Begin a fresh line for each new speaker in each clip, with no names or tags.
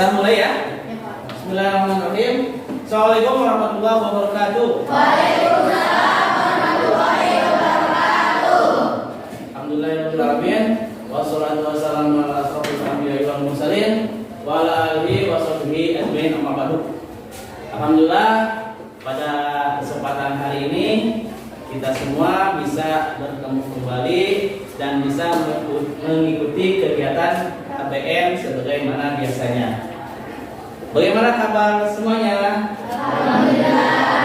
Kita mulai ya. Bismillahirrahmanirrahim. Assalamualaikum warahmatullahi wabarakatuh.
Waalaikumsalam warahmatullahi wabarakatuh.
Alhamdulillahirabbil alamin. Wassalatu wassalamu ala asrofil anbiya'i wal mursalin wa ala alihi washabbihi ajmain, amma ba'du. Alhamdulillah, pada kesempatan hari ini kita semua bisa bertemu kembali dan bisa mengikuti kegiatan KBM sebagaimana biasanya. Bagaimana kabar semuanya?
Alhamdulillah.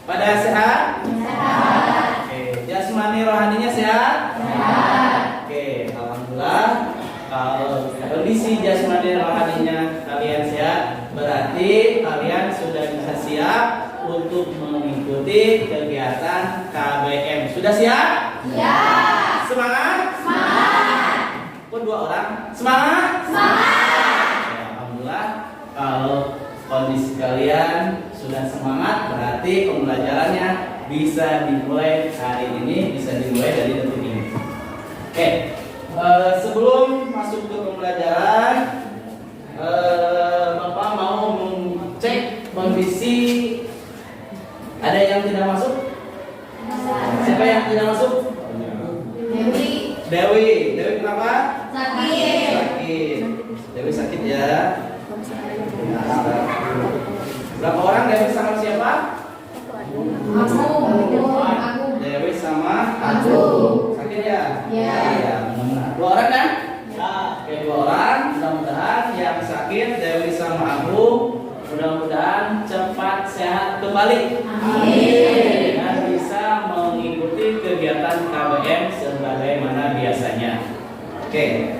Pada sehat?
Sehat.
Oke, jasmani rohaninya sehat?
Sehat.
Oke, alhamdulillah. Kalau kondisi jasmani rohaninya kalian sehat, berarti kalian sudah bisa siap untuk mengikuti kegiatan KBM. Sudah siap?
Ya.
Semangat?
Semangat.
Pun dua orang. Semangat?
Semangat.
Ya, alhamdulillah. Kalau kondisi kalian sudah semangat, berarti pembelajarannya bisa dimulai hari ini, bisa dimulai dari detik ini. Oke, sebelum masuk ke pembelajaran, Bapak mau mengecek kondisi. Ada yang tidak masuk? Siapa yang tidak masuk? Dewi kenapa?
Sakit.
Sakit. Dewi sakit ya. Berapa orang Dewi sama siapa?
Aku.
Dewi sama
Aku.
Sakit ya?
Ya.
Iya, benar. Dua orang kan? Ya. Oke, dua orang. Mudah-mudahan yang sakit Dewi sama aku mudah-mudahan cepat sehat kembali.
Amin.
Dan bisa mengikuti kegiatan KBM sebagaimana biasanya. Oke.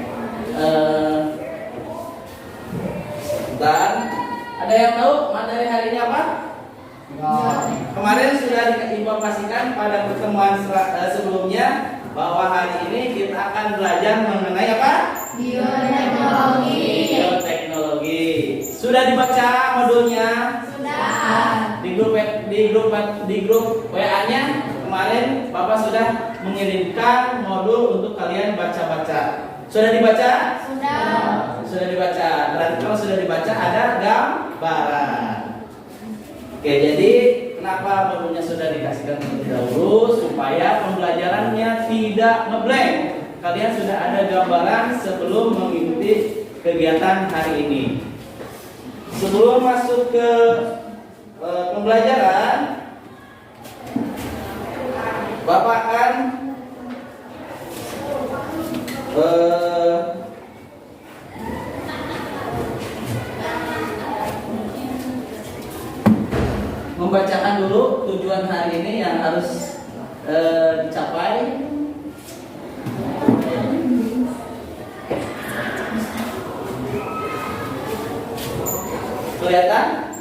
Dan ada yang tahu materi hari ini apa? Kemarin sudah diinformasikan pada pertemuan sebelumnya bahwa hari ini kita akan belajar mengenai apa?
Bioteknologi.
Bioteknologi. Sudah dibaca modulnya?
Sudah.
Di grup WA-nya kemarin Bapak sudah mengirimkan modul untuk kalian baca-baca. Sudah dibaca?
Sudah.
Sudah dibaca. Berarti kalau sudah dibaca ada gambaran. Oke, jadi kenapa modulnya sudah dikasihkan terlebih dahulu supaya pembelajarannya tidak ngeblank. Kalian sudah ada gambaran sebelum mengikuti kegiatan hari ini. Sebelum masuk ke pembelajaran, Bapak akan membacakan dulu tujuan hari ini yang harus dicapai. Kelihatan?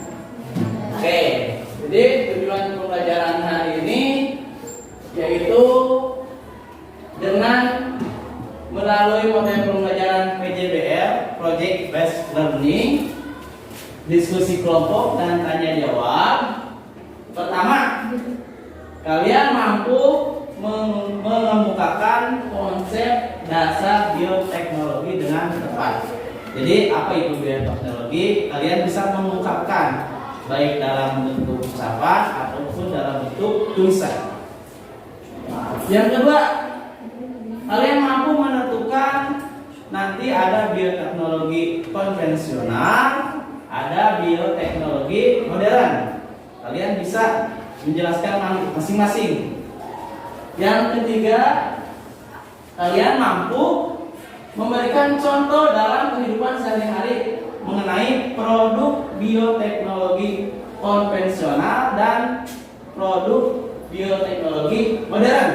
Oke, jadi tujuan pembelajaran hari ini yaitu dengan melalui model pembelajaran PJBL (Project Based Learning), diskusi kelompok dan tanya jawab. Pertama, kalian mampu mengemukakan konsep dasar bioteknologi dengan tepat. Jadi apa itu bioteknologi? Kalian bisa mengungkapkan baik dalam bentuk ucapan ataupun dalam bentuk tulisan. Yang kedua, kalian mampu menentukan nanti ada bioteknologi konvensional, ada bioteknologi modern. Kalian bisa menjelaskan masing-masing. Yang ketiga, kalian mampu memberikan contoh dalam kehidupan sehari-hari mengenai produk bioteknologi konvensional dan produk bioteknologi modern.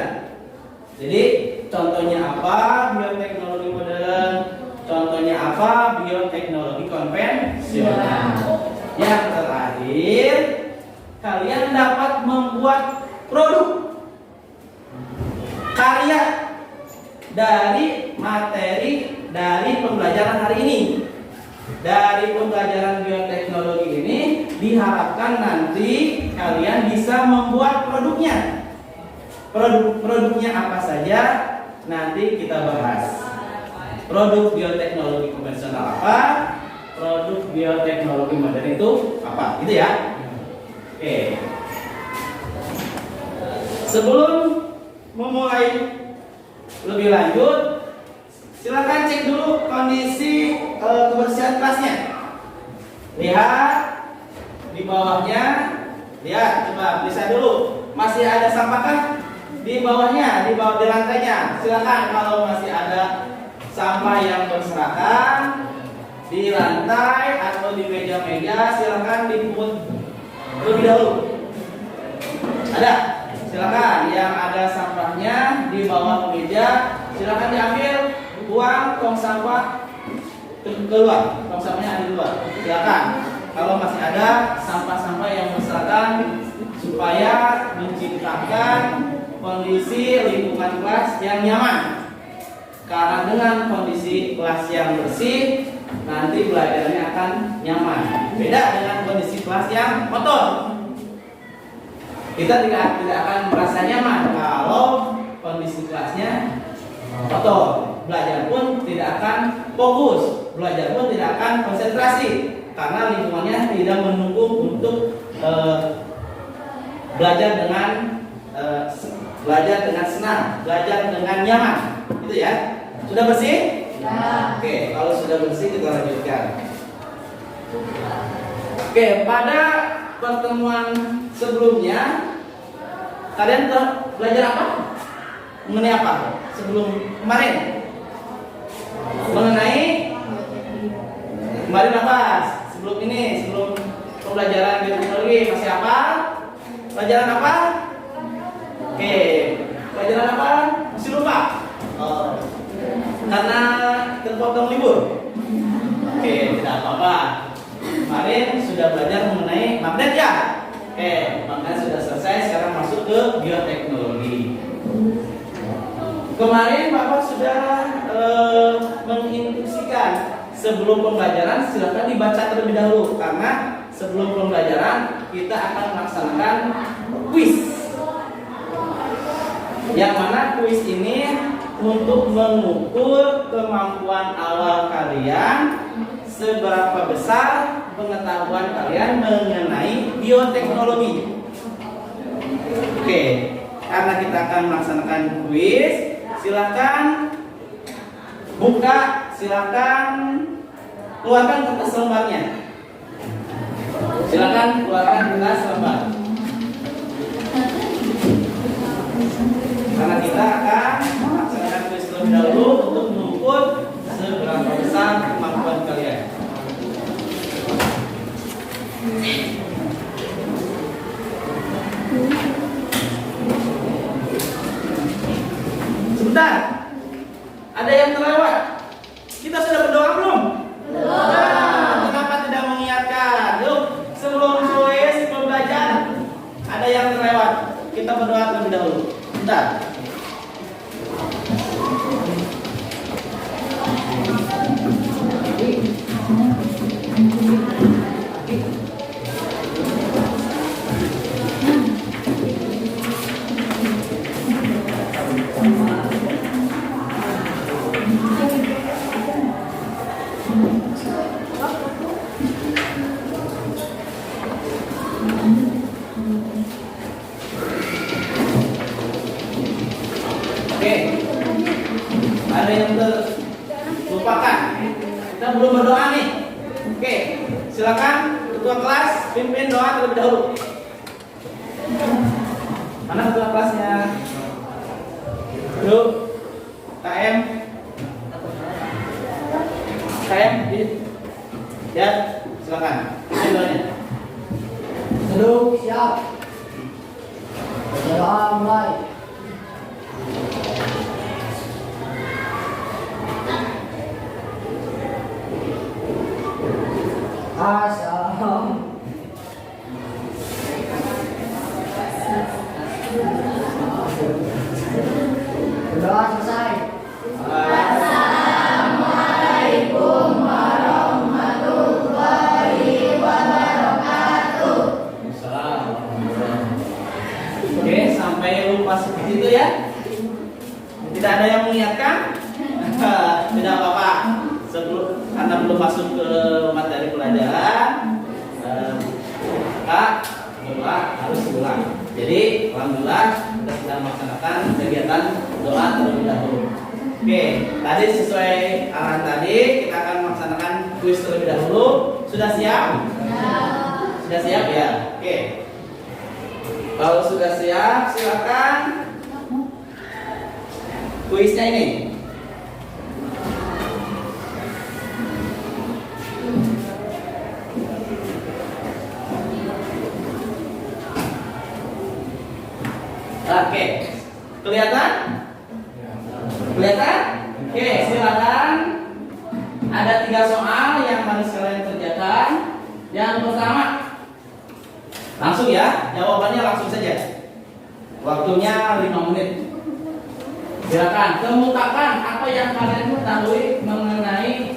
Jadi contohnya apa bioteknologi modern? Contohnya apa bioteknologi konvensional? Yang terakhir, kalian dapat membuat produk karya dari materi dari pembelajaran hari ini. Dari pembelajaran bioteknologi ini diharapkan nanti kalian bisa membuat produknya. Produknya apa saja nanti kita bahas. Produk bioteknologi konvensional apa? itu apa, gitu ya. Oke. Sebelum memulai lebih lanjut, silakan cek dulu kondisi kebersihan kelasnya. Lihat di bawahnya, lihat, coba periksa dulu. Masih ada sampahkah di bawahnya, di bawah di lantainya? Silakan kalau masih ada sampah yang berserakan di lantai atau di meja-meja, silakan dipungut terlebih dahulu. Ada? Silakan yang ada sampahnya di bawah meja, silakan diambil, buang tong sampah keluar, tong sampahnya ada di luar. Silakan. Kalau masih ada sampah-sampah yang berserakan, supaya menciptakan kondisi lingkungan kelas yang nyaman. Karena dengan kondisi kelas yang bersih, nanti belajarnya akan nyaman. Beda dengan kondisi kelas yang kotor. Kita tidak akan merasa nyaman kalau kondisi kelasnya kotor. Belajar pun tidak akan fokus, belajar pun tidak akan konsentrasi, karena lingkungannya tidak mendukung untuk belajar dengan senang, belajar dengan nyaman, gitu ya. Sudah bersih?
Ya.
Oke, kalau sudah bersih kita lanjutkan. Oke, pada pertemuan sebelumnya kalian telah belajar apa? Mengenai apa? Sebelum kemarin? Mengenai kemarin apa? Sebelum ini, sebelum pembelajaran bioteknologi masih apa? Pelajaran apa? Oke, pelajaran apa? Masih lupa? Oh, karena terpotong libur. Oke, tidak apa-apa. Kemarin sudah belajar mengenai magnet ya? Oke, magnet sudah selesai. Sekarang masuk ke bioteknologi. Kemarin Bapak sudah menginstruksikan sebelum pembelajaran silakan dibaca terlebih dahulu, karena sebelum pembelajaran kita akan melaksanakan kuis. Yang mana kuis ini untuk mengukur kemampuan awal kalian, seberapa besar pengetahuan kalian mengenai bioteknologi. Oke, karena kita akan melaksanakan kuis, silakan buka, silakan keluarkan kertas lembarnya. Silakan keluarkan kertas lembar. Karena kita akan melaksanakan kuis terlebih dahulu untuk mengukur seberapa besar kemampuan kalian. Sebentar, ada yang terlewat. Kita sudah berdoa belum?
Belum.
Kenapa tidak mengingatkan? Yuk, sebelum kuis, sebelum belajar, ada yang terlewat. Kita berdoa terlebih dahulu. Bentar. Oke, ada yang terlupakan. Kita belum berdoa nih. Oke, silakan ketua kelas pimpin doa terlebih dahulu. Mana ketua kelasnya? Yuk, KM, ya, silakan. Pimpin doanya.
Duduk, siap. Doa mulai. Asam. Doa selesai.
Assalamualaikum warahmatullahi wabarakatuh.
Oke, sampai lupa seperti itu ya. Tidak ada yang mengingatkan? Tidak apa-apa. Sebelum karena belum masuk ke materi pelajaran, Kak, doa harus diulang. Jadi, alhamdulillah kita sedang melaksanakan kegiatan doa terlebih dahulu. Oke, tadi sesuai arahan tadi kita akan melaksanakan kuis terlebih dahulu. Sudah siap? Sudah siap ya? Oke. Kalau sudah siap, silakan. Kuisnya ini. Oke, kelihatan? Kelihatan? Oke, silakan. Ada 3 soal yang harus kalian kerjakan. Yang pertama, langsung ya, jawabannya langsung saja. Waktunya 5 menit. Silakan kemukakan apa yang kalian ketahui mengenai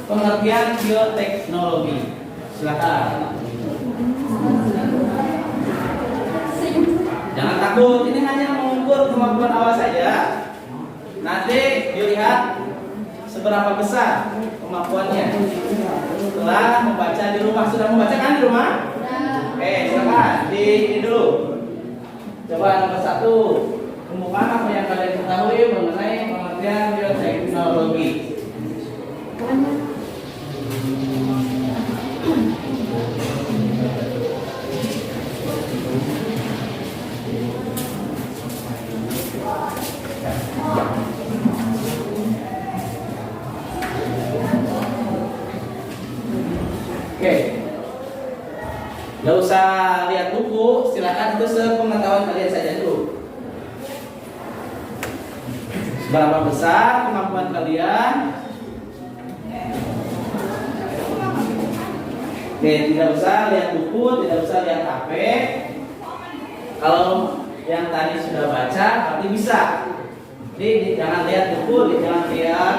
pengertian bioteknologi. Silakan. Jangan takut, ini hanya mengukur kemampuan awal saja. Nanti dilihat seberapa besar kemampuannya setelah membaca di rumah. Sudah membaca kan di rumah? Oke, silakan di ini dulu. Coba nomor 1, kemukakan apa yang kalian ketahui mengenai pengertian bioteknologi. Oke, nggak usah lihat buku, silakan itu sepengetahuan kalian saja dulu. Seberapa besar kemampuan kalian? Oke, tidak usah lihat buku, tidak usah lihat HP. Kalau yang tadi sudah baca, berarti bisa. Jadi jangan lihat buku, jangan lihat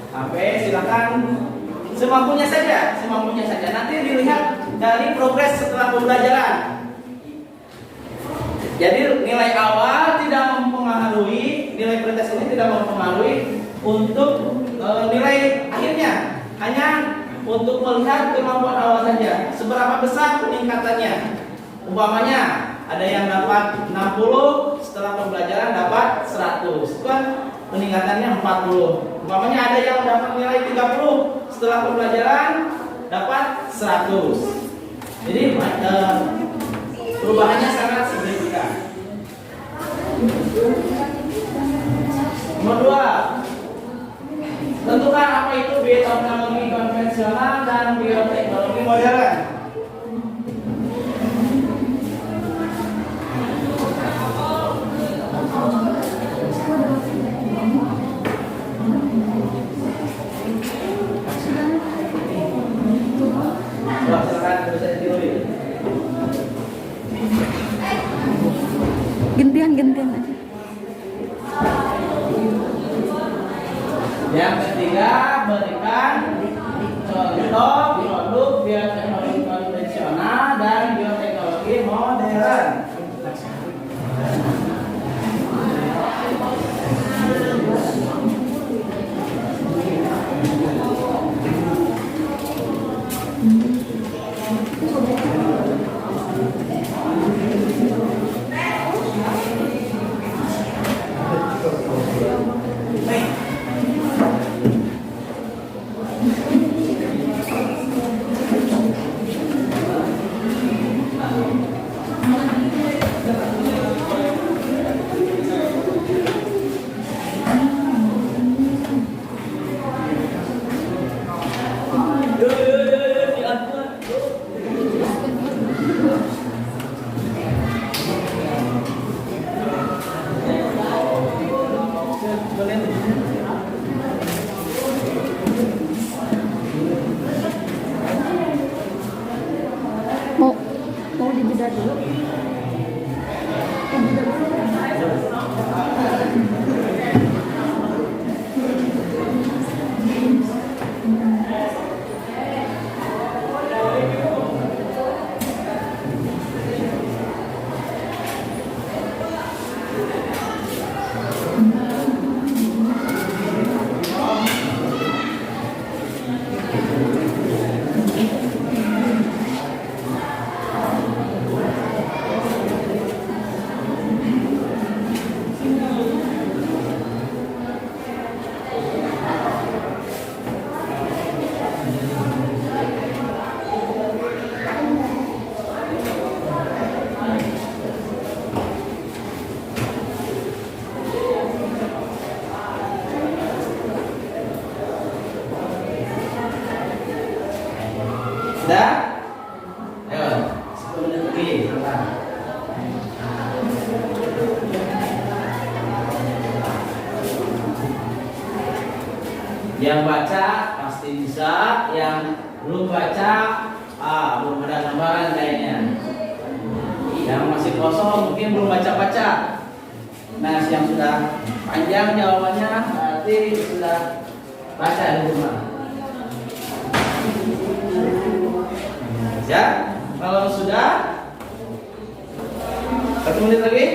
HP, silakan. Semampunya saja, semampunya saja. Nanti dilihat dari progres setelah pembelajaran. Jadi nilai awal tidak mempengaruhi, nilai pretest ini tidak mempengaruhi untuk nilai akhirnya. Hanya untuk melihat kemampuan awal saja. Seberapa besar peningkatannya. Umpamanya ada yang dapat 60, setelah pembelajaran dapat 100. Itu kan peningkatannya 40. Umpamanya ada yang dapat nilai 30, setelah pembelajaran dapat 100. Jadi perubahannya sangat signifikan. Nomor 2, tentukan apa itu bioteknologi konvensional dan bioteknologi modern.
Gantian aja.
Yang ketiga, berikan contoh produk bioteknologi konvensional dan bioteknologi modern. Sudah? Ayo, 10 menit lagi. Silakan. Yang baca pasti bisa, yang belum baca, belum ada gambaran kayaknya. Yang masih kosong mungkin belum baca-baca. Nah, yang sudah panjang jawabannya berarti sudah baca di rumah. Ya, kalau sudah 1 menit lagi.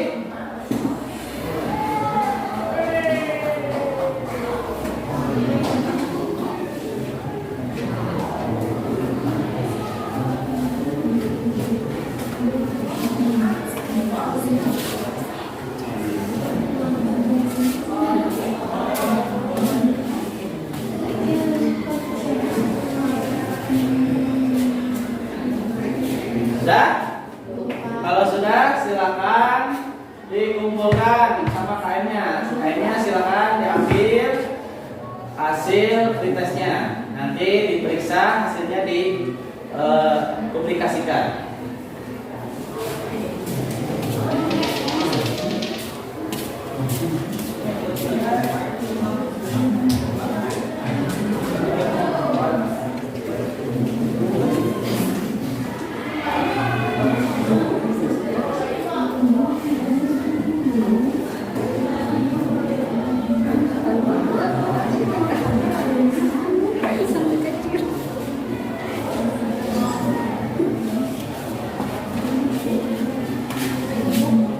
Sudah? Kalau sudah, silakan dikumpulkan sama kainnya. Kainnya silakan diambil hasil pretestnya. Nanti diperiksa hasilnya dipublikasikan.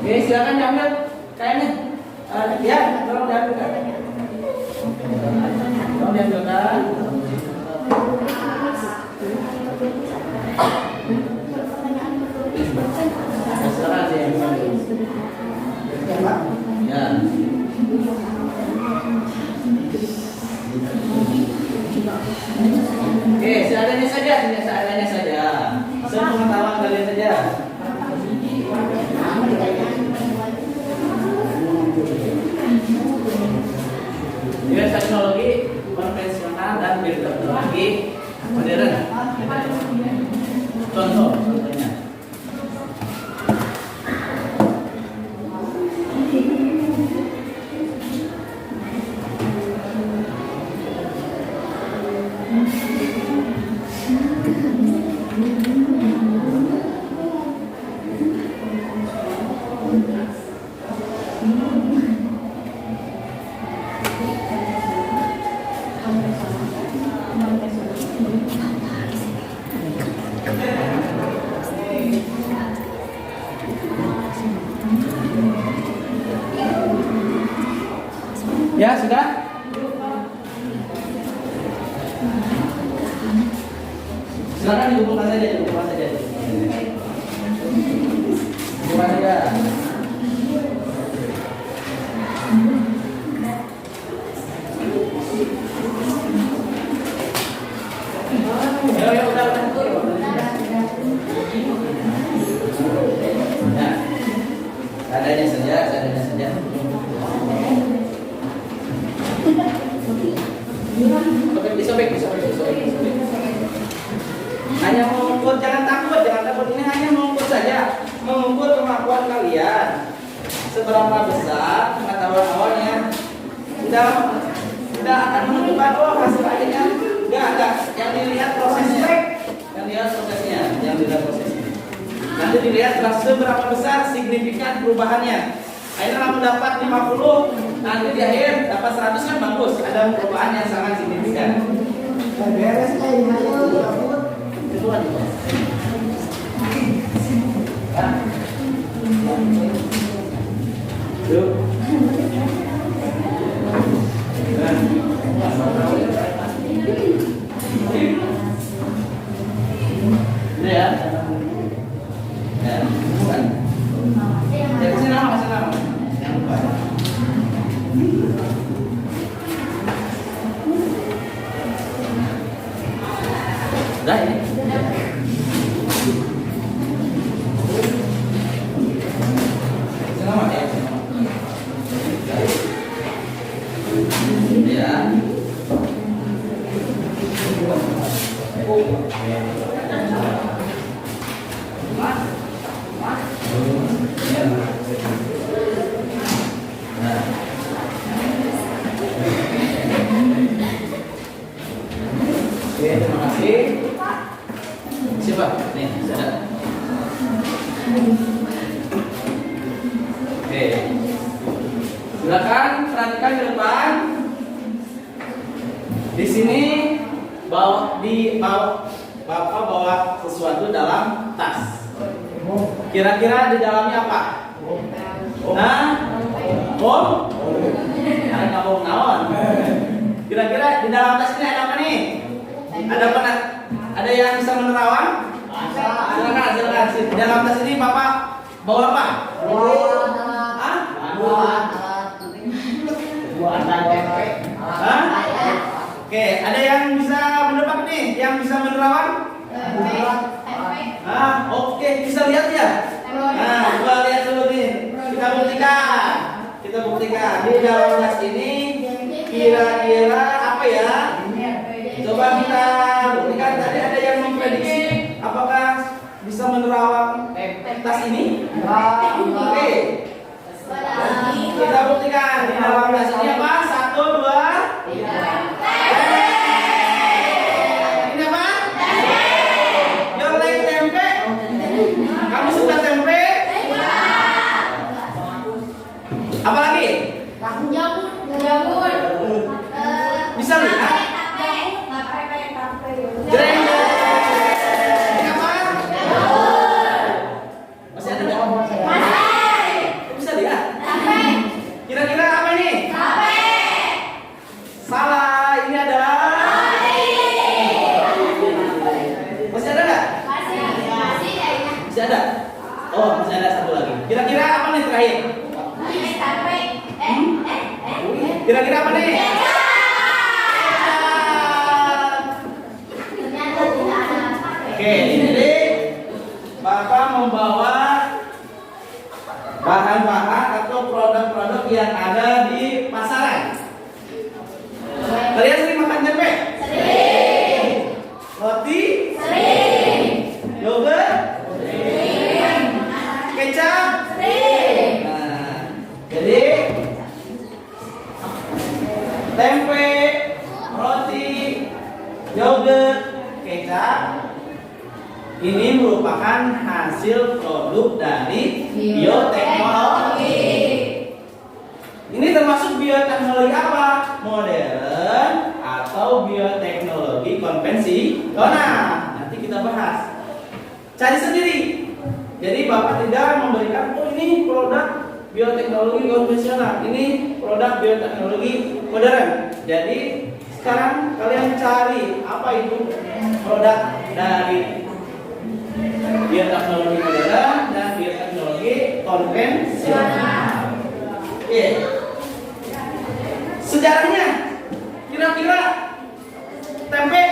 Oke, silakan diambil kainnya. Ya, tolong diambilkan. Tolong diambilkan. Silakan diambil. Ya. Oke, seadanya saja, seadanya saja. Sepengetahuan kalian saja. Dengan teknologi konvensional dan teknologi modern. Contohnya. Ya, sudah? Silakan dikumpulkan saja, dikumpulkan saja. Dikumpulkan saja. Ya, udah. Nah, seadanya saja, seadanya saja. Disobek. Hanya mengukur, jangan takut. Ini hanya mengukur saja, mengukur kemampuan kalian. Seberapa besar pengetahuan awalnya. Tidak akan menentukan hasil akhirnya. Enggak. Yang dilihat prosesnya. Nanti dilihat seberapa besar signifikan perubahannya. Akhirnya kamu dapat 50, nanti di akhir dapat 100 kan bagus. Ada perubahan yang sangat signifikan.
Beres
Itu kan itu. Yuk. Ini ya. Ya, bukan. Ya, kasih nama. Jangan lupa. Udah ini. Selamat ya. Ya. Oke, terima kasih. Siapa? Nih, ada. Oke. Silakan perhatikan ke depan. Di sini Bapak bawa sesuatu dalam tas. Kira-kira di dalamnya apa? Nah, bom? Ada kabung naon? Kira-kira di dalam tas ini ada apa nih? Ada yang bisa menerawang? Silakan. Di dalam tas ini Bapak bawa apa? Oke, ada yang bisa menebak nih, yang bisa menerawang? Oke, bisa lihat ya? Coba lihat dulu nih. Kita buktikan. Di dalam tas ini kira-kira apa ya? Coba kita buktikan. Tadi ada yang memprediksi apakah bisa menerawang tas ini? Oke. Kita buktikan di dalam tas ini apa? 1, 2. Ini apa? Yorlek tempe. Kamu suka tempe? Apa lagi? Bisa lihat? Jreng. Ini apa? Masih ada nggak? Bisa lihat? Kira-kira apa ini? Salah, ini ada. Masih ada nggak? Masih ada. Oh, masih ada satu lagi. Kira-kira apa nih terakhir? Kira-kira apa nih? Oke, jadi Bapak membawa bahan-bahan atau produk-produk yang ada di pasaran. Kalian sering makan tempe?
Sering.
Roti?
Sering.
Yogurt?
Sering.
Kecap?
Sering.
Nah, jadi tempe, roti, yogurt, kecap ini merupakan hasil produk dari bioteknologi. Ini termasuk bioteknologi apa? Modern atau bioteknologi konvensional. Nanti kita bahas. Cari sendiri. Jadi Bapak tidak memberikan, oh ini produk bioteknologi konvensional, ini produk bioteknologi modern. Jadi sekarang kalian cari apa itu produk dari bioteknologi modern dan bioteknologi konvensional. Oke. Sejarahnya, kira-kira tempe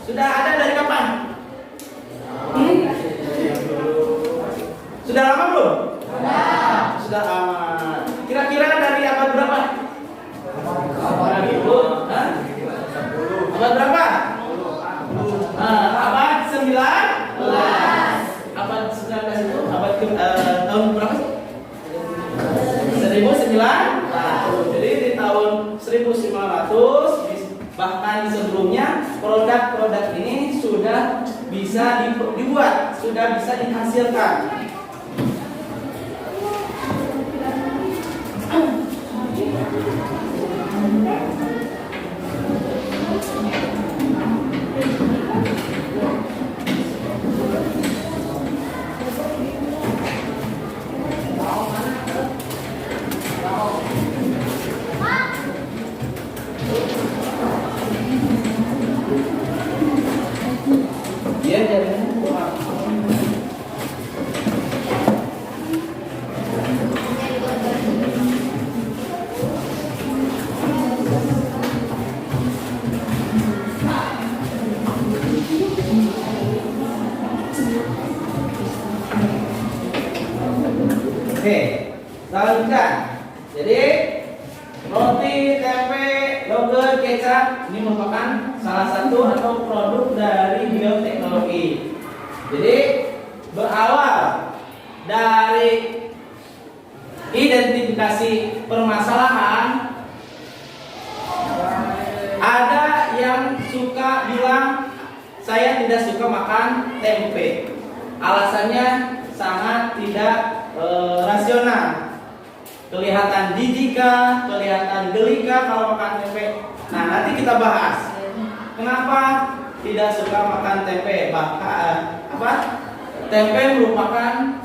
sudah ada dari kapan? Sudah lama belum? Sudah lama. Kira-kira dari abad berapa? Abad berapa? Abad 19. Abad 19 itu abad tahun berapa sih? 1900. Jadi di tahun 1900 bahkan sebelumnya produk-produk ini sudah bisa dibuat, sudah bisa dihasilkan. Dia jadinya oke, lanjutkan. Jadi roti, tempe, yogurt, kecap ini merupakan salah satu atau produk dari teknologi. Jadi berawal dari identifikasi permasalahan, ada yang suka bilang saya tidak suka makan tempe. Alasannya sangat tidak rasional. Kelihatan jijik, kelihatan geli kalau makan tempe. Nah, nanti kita bahas kenapa tidak suka makan tempe. Tempe merupakan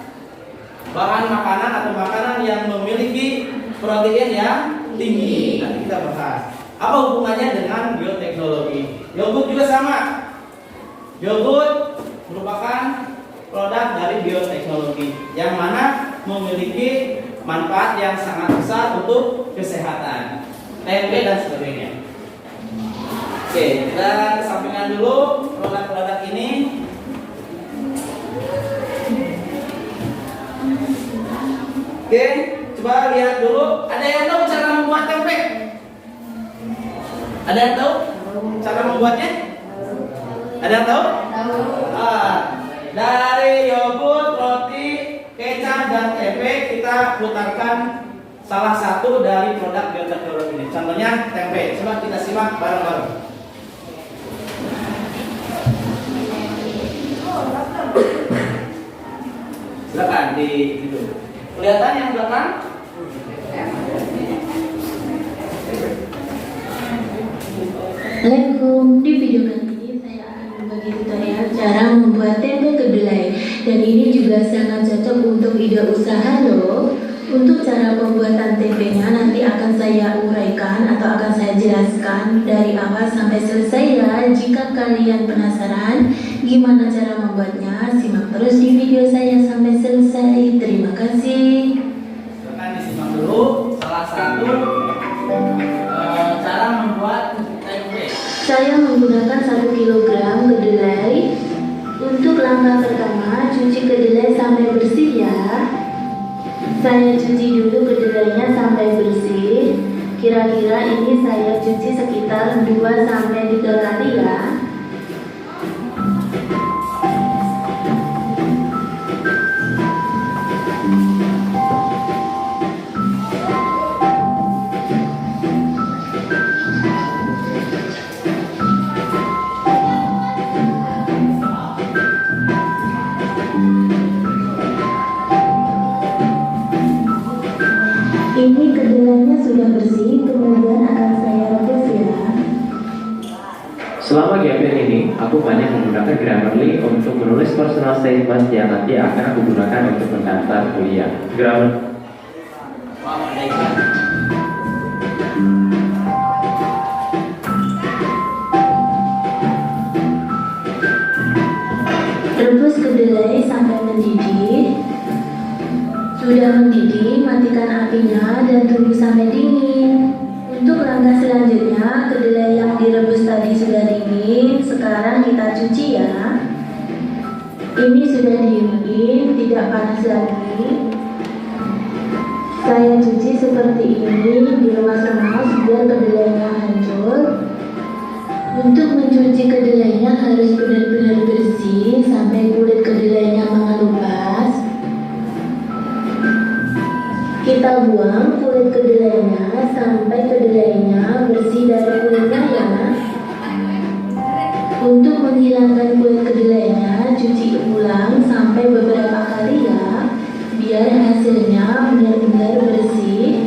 bahan makanan atau makanan yang memiliki protein yang tinggi. Nanti kita bahas. Apa hubungannya dengan bioteknologi? Yogurt juga sama. Yogurt merupakan produk dari bioteknologi yang mana memiliki manfaat yang sangat besar untuk kesehatan, tempe dan sebagainya. Oke, kita kesampingkan dulu produk-produk ini. Oke, coba lihat dulu. Ada yang tahu cara membuat tempe? Ada yang tahu cara membuatnya? Ada yang tahu? Dari yogurt, roti, kecap, dan tempe kita putarkan salah satu dari produk bioteknologi ini. Contohnya tempe. Coba kita simak bareng-bareng. Silakan di itu. Kelihatan yang belakang?
Assalamualaikum. Di video kali ini saya akan berbagi tutorial cara membuat tempe kedelai, dan ini juga sangat cocok untuk ide usaha loh. Untuk cara pembuatan tempenya nanti akan saya uraikan atau akan saya jelaskan dari awal sampai selesai ya. Jika kalian penasaran gimana cara membuatnya, simak terus di video saya sampai selesai. Terima kasih.
Silakan disimak dulu salah satu cara membuat tempe.
Saya menggunakan 1 kg kedelai. Untuk langkah pertama, cuci kedelai sampai bersih ya. Saya cuci dulu kedelainya sampai bersih. Kira-kira ini saya cuci sekitar 2-3 kali ya. Ini kedelainya sudah bersih, kemudian akan saya rebus ya.
Selama GPN ini, aku banyak menggunakan Grammarly untuk menulis personal statement yang nanti akan aku gunakan untuk mendaftar kuliah.
Wow, ada ikan.
Rebus kedelai sampai mendidih. Sudah mendidih, matikan apinya dan tunggu sampai dingin. Untuk langkah selanjutnya, kedelai yang direbus tadi sudah dingin. Sekarang kita cuci ya. Ini sudah dingin, tidak panas lagi. Saya cuci seperti ini, diremas-remas biar kedelainya hancur. Untuk mencuci kedelainya harus benar-benar bersih sampai kulit kedelainya mengelupas. Kita buang kulit kedelainya sampai kedelainya bersih dari kulitnya ya. Untuk menghilangkan kulit kedelainya, cuci ulang sampai beberapa kali ya, biar hasilnya benar-benar bersih.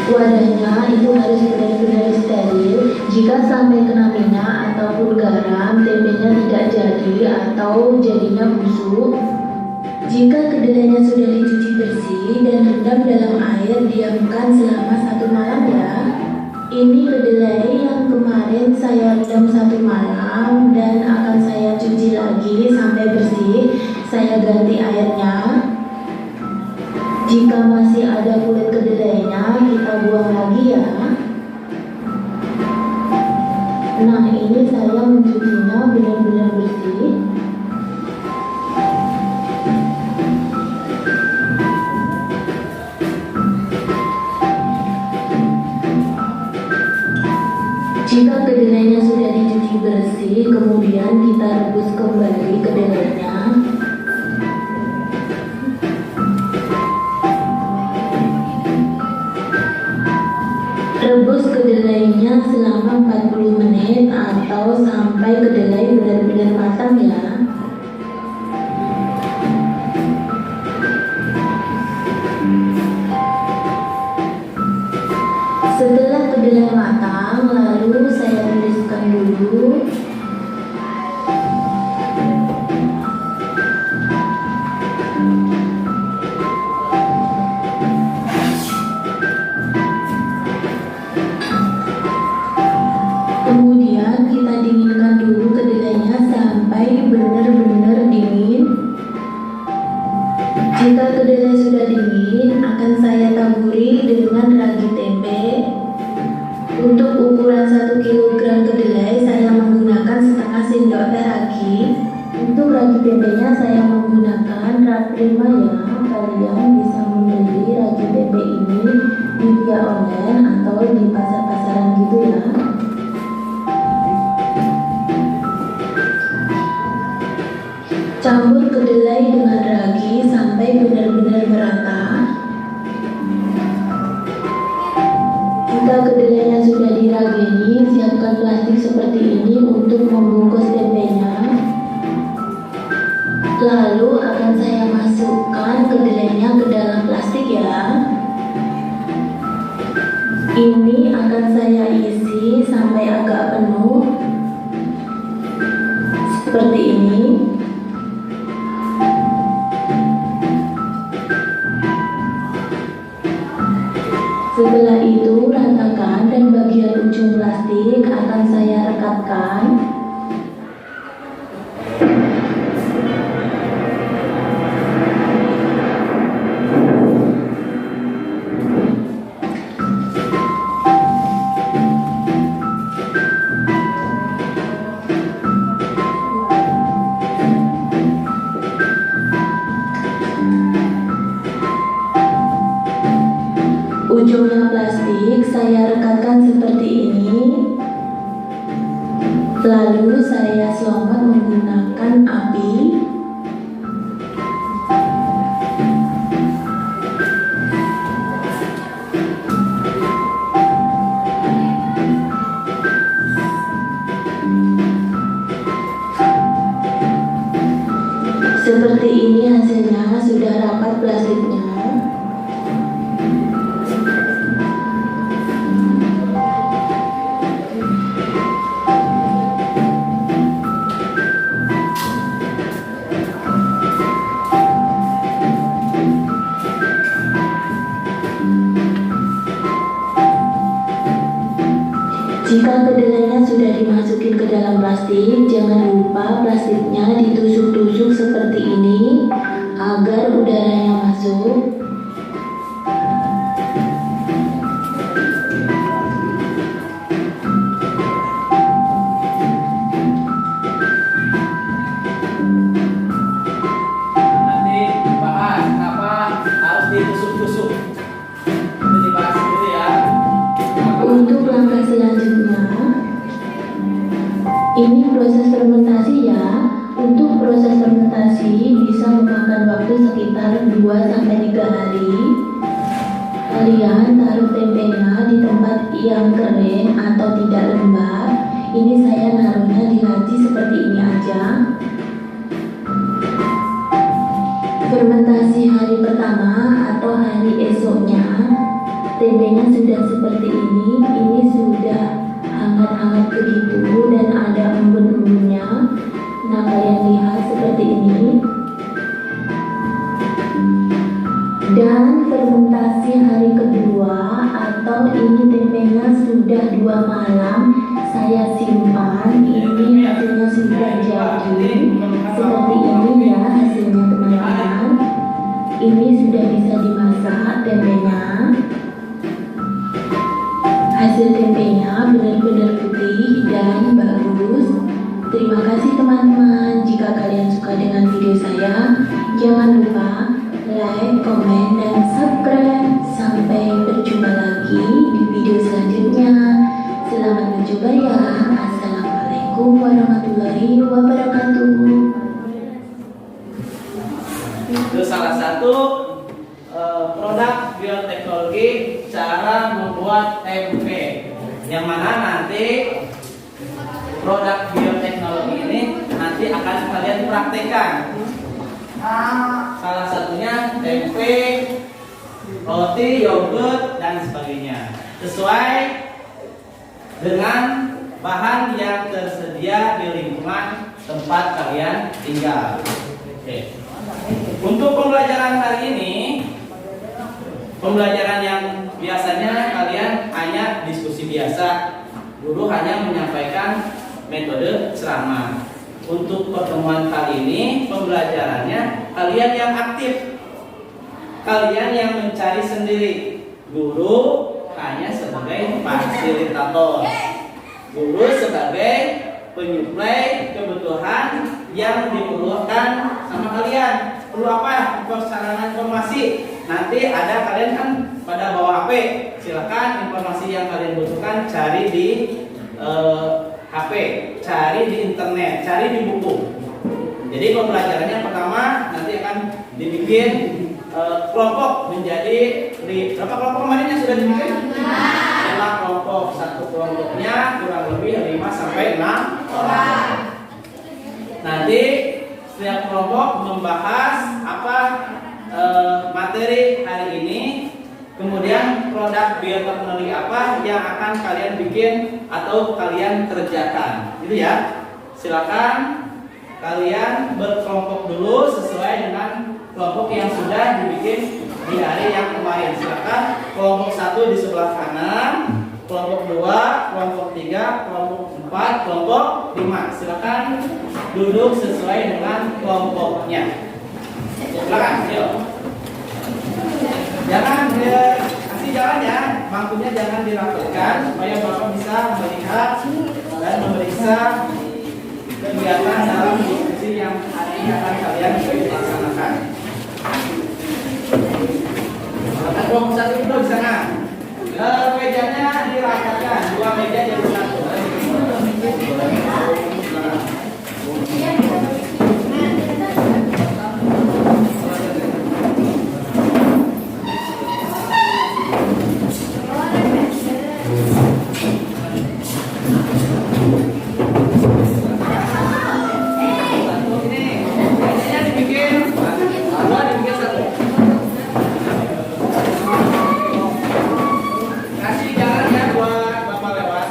Wadahnya itu harus benar-benar steril. Jika sampai kena minyak ataupun garam, tempenya tidak jadi atau jadinya busuk. Jika kedelainya sudah dicuci bersih dan rendam dalam air, diamkan selama 1 malam ya. Ini kedelai yang kemarin saya rendam 1 malam dan akan saya cuci lagi sampai bersih. Saya ganti airnya. Jika masih ada kulit kedelainya, kita buang lagi ya. Nah, ini saya mencucinya benar-benar bersih. kemudian kita rebus kembali kedelainya. Rebus kedelainya selama 40 menit atau sampai kedelai benar-benar matang ya. Setelah kedelai matang, lalu saya tiriskan dulu. Kemudian kita dinginkan dulu kedelainya sampai benar-benar dingin. Jika kedelai sudah dingin, akan saya taburi dengan ragi tempe. Untuk ukuran 1 kg kedelai, saya menggunakan setengah sendok teh ragi. Untuk ragi tempenya saya menggunakan Raprima ya. Kalian bisa membeli ragi tempe ini di via online atau di pasar-pasaran gitu ya. Campur kedelai dengan ragi sampai benar-benar merata. Jika kedelainya sudah dirageni, siapkan plastik seperti ini untuk membungkus tempenya. Lalu akan saya masukkan kedelainya ke dalam plastik ya. Ini akan saya isi sampai agak penuh. Seperti ini. Setelah itu ratakan dan bagian ujung plastik akan saya rekatkan. Ujungnya plastik saya rekatkan seperti ini. Lalu saya selombat menggunakan api. Seperti ini hasilnya, sudah rapat plastiknya. Jika kedelainya sudah dimasukin ke dalam plastik, jangan lupa plastiknya ditusuk-tusuk seperti ini agar udaranya masuk.
Nanti bahas kenapa harus ditusuk-tusuk. Itu dibahas dulu ya.
Untuk langkah selanjutnya, ini proses fermentasi ya. Untuk proses fermentasi bisa memakan waktu sekitar 2-3 hari. Kalian taruh tempenya di tempat yang kering atau tidak lembab. Ini saya naruhnya di laci seperti ini aja. Fermentasi hari pertama atau hari esoknya, tempenya sudah seperti ini sudah hangat-hangat begitu dan ada embun-embunnya. Nah, kalian lihat seperti ini. Dan fermentasi hari kedua atau ini tempenya sudah 2 malam saya simpan. Ini hasilnya sudah jadi seperti ini ya hasilnya teman-teman. Ini sudah bisa dimasak tempenya. Hasil tempenya benar-benar putih dan bagus. Terima kasih teman-teman. Jika kalian suka dengan video saya, jangan lupa like, komen, dan subscribe. Sampai berjumpa lagi di video selanjutnya. Selamat mencoba ya. Assalamualaikum warahmatullahi wabarakatuh.
Itu salah satu produk bioteknologi cara membuat tempe. Yang mana nanti produk bioteknologi ini nanti akan kalian praktekkan. Salah satunya tempe, roti, yogurt, dan sebagainya. Sesuai dengan bahan yang tersedia di lingkungan tempat kalian tinggal. Oke. Untuk pembelajaran hari ini, pembelajaran yang biasanya kalian hanya diskusi biasa, guru hanya menyampaikan metode ceramah. Untuk pertemuan kali ini, pembelajarannya kalian yang aktif, kalian yang mencari sendiri. Guru hanya sebagai fasilitator, guru sebagai penyuplai kebutuhan yang diperlukan sama kalian. Perlu apa? Sarana informasi. Nanti ada kalian kan pada bawa HP. Silakan informasi yang kalian butuhkan cari di HP, cari di internet, cari di buku. Jadi pembelajarannya pertama nanti akan dibikin kelompok menjadi berapa kelompok kemarin yang sudah dibikin? 5 kelompok. Satu kelompoknya kurang lebih 5 sampai 6 orang. Nanti setiap kelompok membahas apa materi hari ini, kemudian produk bioteknologi apa yang akan kalian bikin atau kalian kerjakan, gitu ya. Silakan kalian berkelompok dulu sesuai dengan kelompok yang sudah dibikin di hari yang kemarin. Silakan kelompok 1 di sebelah kanan, kelompok 2, kelompok 3, kelompok 4, kelompok 5. Silakan duduk sesuai dengan kelompoknya. Silakan, yuk. Jangan kasih jalan ya, bangkunya jangan dirapatkan supaya Bapak bisa melihat dan memeriksa kegiatan dalam diskusi yang hari ini akan kalian laksanakan. Silakan kelompok 1 duduk di sana. Mejanya dirapatkan, 2 meja jadi 1. Kasih jalan ya buat Bapak lewat.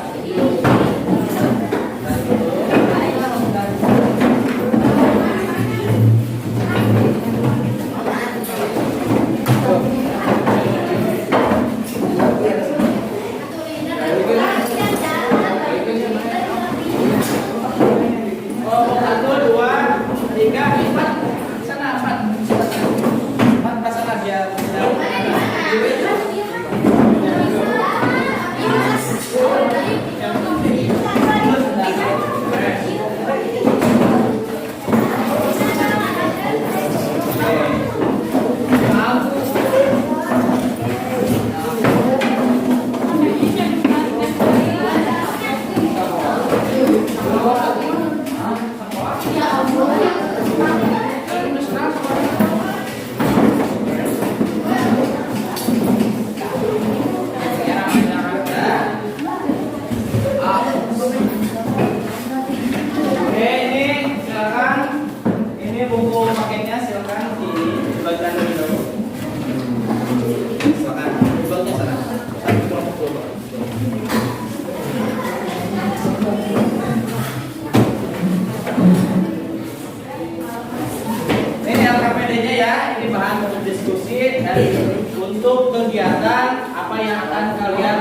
untuk kegiatan apa yang akan kalian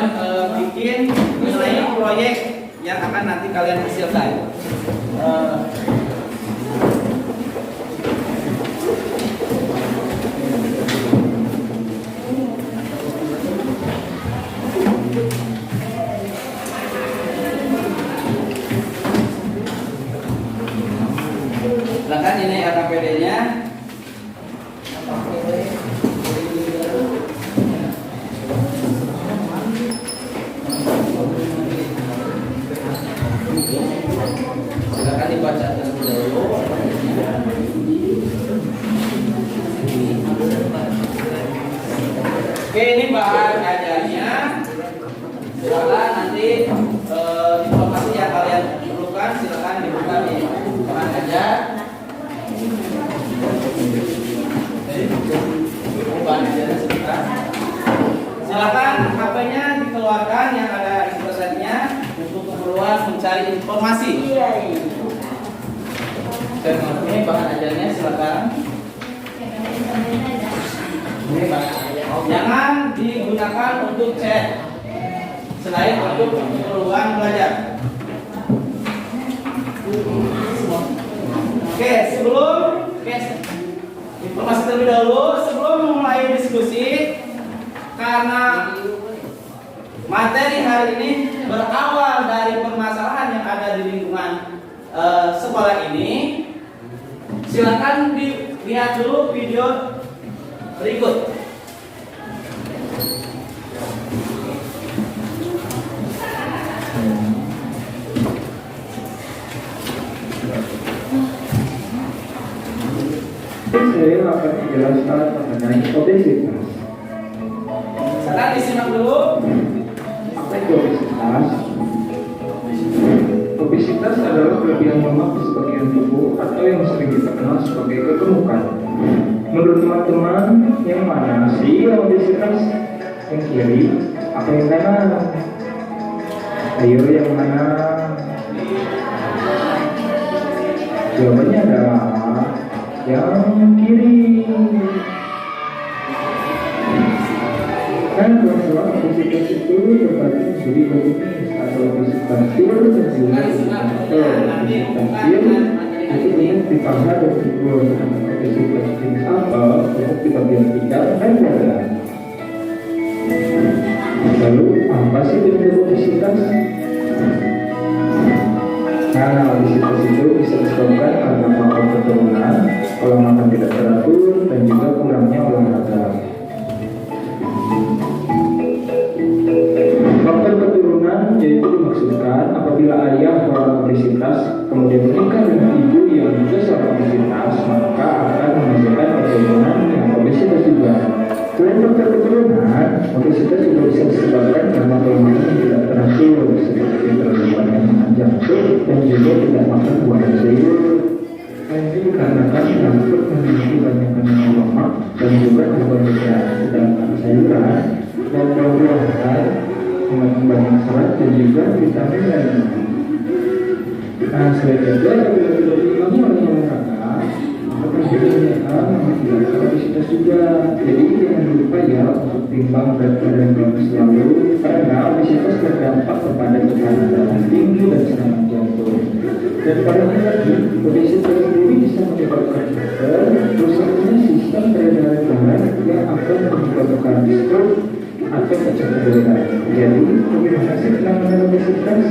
bikin mengenai proyek yang akan nanti kalian hasilkan. Silakan ini RKPD-nya. Silakan dibaca. Oke, ini bahan ajarnya. Silakan nanti informasi yang kalian perlukan silakan dibuka di bahan ajar. Bahan ajarnya sebentar. Silakan HP-nya dikeluarkan yang ada intersetnya untuk keperluan mencari informasi. Ini bahan ajarnya silakan. Ini bahan ajar. Jangan digunakan untuk chat selain untuk keperluan belajar. Oke, informasi terlebih dahulu sebelum memulai diskusi, karena materi hari ini berawal dari permasalahan yang ada di lingkungan sekolah ini. Silakan dilihat dulu video berikut.
Saya akan menjelaskan mengenai obesitas.
Silakan disimak dulu.
Apa itu obesitas? Obesitas adalah kelebihan lemak di sebagian tubuh atau yang sering kita kenal sebagai kegemukan. Menurut teman-teman, yang mana sih obesitas? Yang kiri, apa yang kanan? Ayo yang mana? Jawabannya adalah yang kiri. Kan bahwa obesitas itu terbagi menjadi dua jenis, atau obesitas pil dan juga obesitas pil itu dipaha dan timbul. Obesitas jenis apa? Untuk di bagian pinggang dan dada. Lalu apa sih bentuk obesitas? Nah, obesitas itu bisa disebabkan karena faktor keturunan, pola makan tidak teratur, dan juga kurangnya olahraga. Faktor keturunan yaitu dimaksudkan apabila ayah seorang obesitas kemudian menikah dengan ibu yang juga seorang obesitas, maka akan menghasilkan keturunan yang obesitas juga. Selain faktor keturunan, obesitas juga bisa disebabkan karena pola makan yang tidak teratur, seperti terlalu banyak makan junk food dan juga tidak makan buah dan sayur. Selain itu dikarenakan junk food memiliki banyak kandungan lemak dan juga karbohidrat, sedangkan sayuran dan buah-buahan mengandung banyak serat dan juga vitamin lainnya. Nah, selain itu apabila tidak diimbangi oleh olahraga, akan menyebabkan mengakibatkan obesitas juga. Jadi jangan lupa ya untuk timbang berat badan kamu selalu, karena obesitas berdampak kepada tekanan darah tinggi dan serangan jantung. Dan parahnya lagi, obesitas sendiri bisa menyebabkan kanker, rusaknya sistem peredaran darah yang akan menyebabkan stroke atau pecah darah. Jadi, bagaimana sih penanganan obesitas?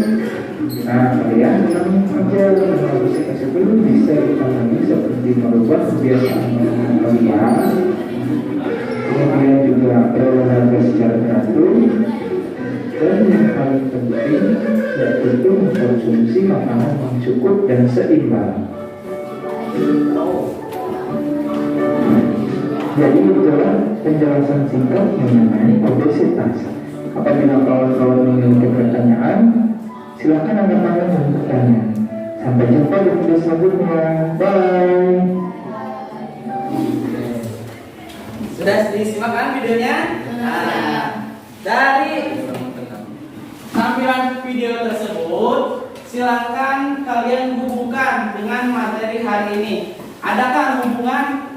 Nah, kalian tenang aja, karena obesitas itu bisa ditangani seperti merubah kebiasaan makanan kalian, kemudian juga berolahraga secara teratur, dan yang paling penting yaitu mengkonsumsi makanan yang cukup dan seimbang. Jadi itulah penjelasan singkat mengenai obesitas. Apabila kawan-kawan memiliki pertanyaan, silakan angkat tangan dan bertanya. Sampai jumpa di video selanjutnya. Bye.
Sudah disimak kan videonya? Nah, dari tampilan video tersebut, silakan kalian hubungkan dengan materi hari ini. Adakah hubungan?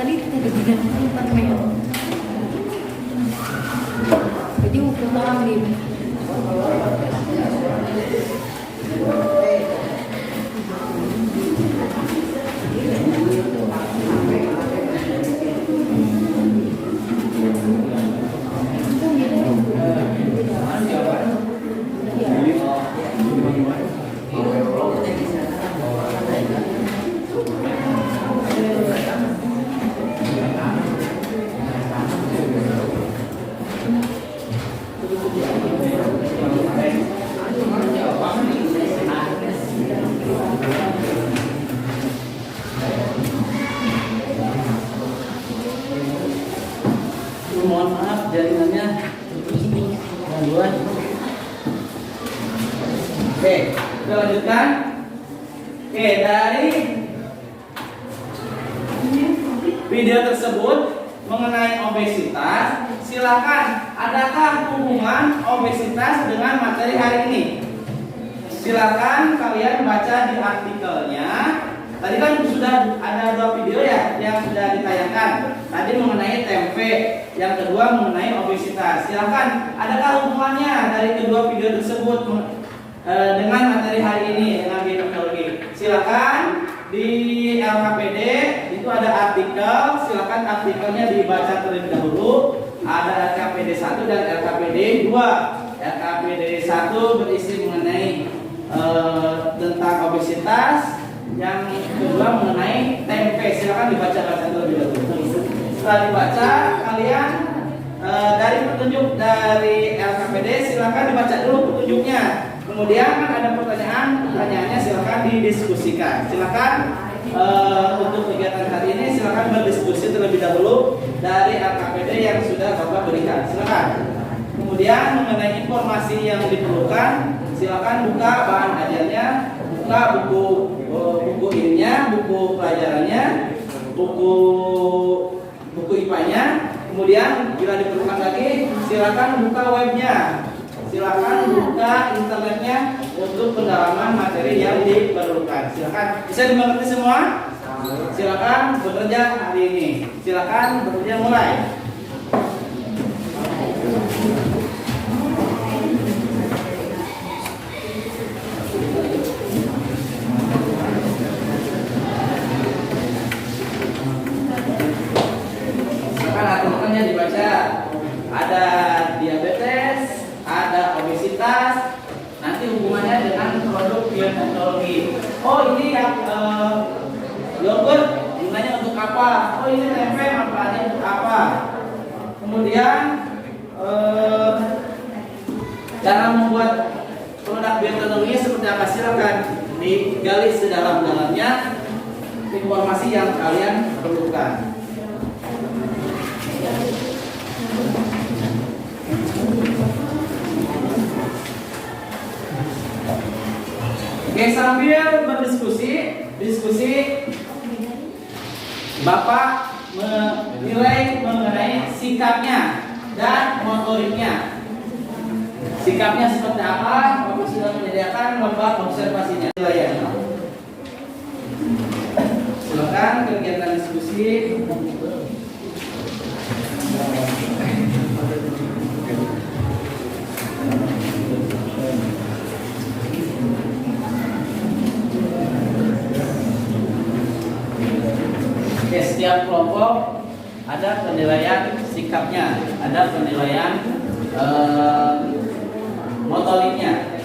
Tadi kita bilang 4 Mei. Jadi hukum ambil.
Mohon maaf jaringannya gangguan. Oke, kita lanjutkan. Oke, dari video tersebut mengenai obesitas, silakan adakah hubungan obesitas dengan materi hari ini? Silakan kalian baca di artikelnya. Tadi kan sudah ada 2 video ya yang sudah ditayangkan. Tadi mengenai tempe, yang kedua mengenai obesitas. Silakan, adakah hubungannya dari kedua video tersebut dengan materi hari ini dengan bioteknologi? Silakan di LKPD itu ada artikel. Silakan artikelnya dibaca terlebih dahulu. Ada LKPD 1 dan LKPD 2. LKPD 1 berisi mengenai tentang obesitas. Yang kedua mengenai tempe. Silakan dibaca terlebih dahulu. Setelah dibaca, kalian dari petunjuk dari LKPD silakan dibaca dulu petunjuknya. Kemudian kan ada pertanyaannya silakan didiskusikan. Silakan untuk kegiatan hari ini silakan berdiskusi terlebih dahulu dari LKPD yang sudah Bapak berikan. Silakan. Kemudian mengenai informasi yang diperlukan, silakan buka bahan ajarnya, buka buku ininya, buku pelajarannya, buku IPA-nya. Kemudian bila diperlukan lagi, silakan buka webnya, silakan buka internetnya untuk pendalaman materi yang diperlukan. Silakan, bisa dimengerti semua? Silakan bekerja hari ini. Silakan bekerja mulai. Dibaca, ada diabetes, ada obesitas, nanti hubungannya dengan produk bioteknologi. Oh ini yang yogurt gunanya untuk apa? Oh ini tempe manfaatnya untuk apa? Kemudian cara membuat produk bioteknologi seperti apa? Silakan digali sedalam-dalamnya informasi yang kalian perlukan. Oke, sambil diskusi, Bapak menilai mengenai sikapnya dan motoriknya. Sikapnya seperti apa? Bapak sudah menyediakan lembar observasinya. Silakan kegiatan diskusi. Setiap kelompok ada penilaian sikapnya, ada penilaian motoriknya.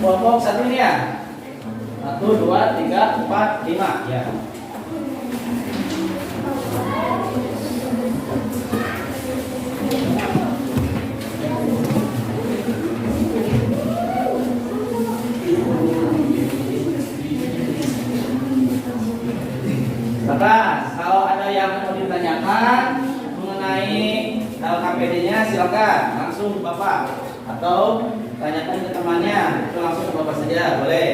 Kelompok 1 ini ya, 1, 2, 3, 4, 5 ya. Maka kalau ada yang mau ditanyakan mengenai LKPD-nya silakan langsung Bapak, atau tanyakan ke temannya, itu langsung ke Bapak saja boleh.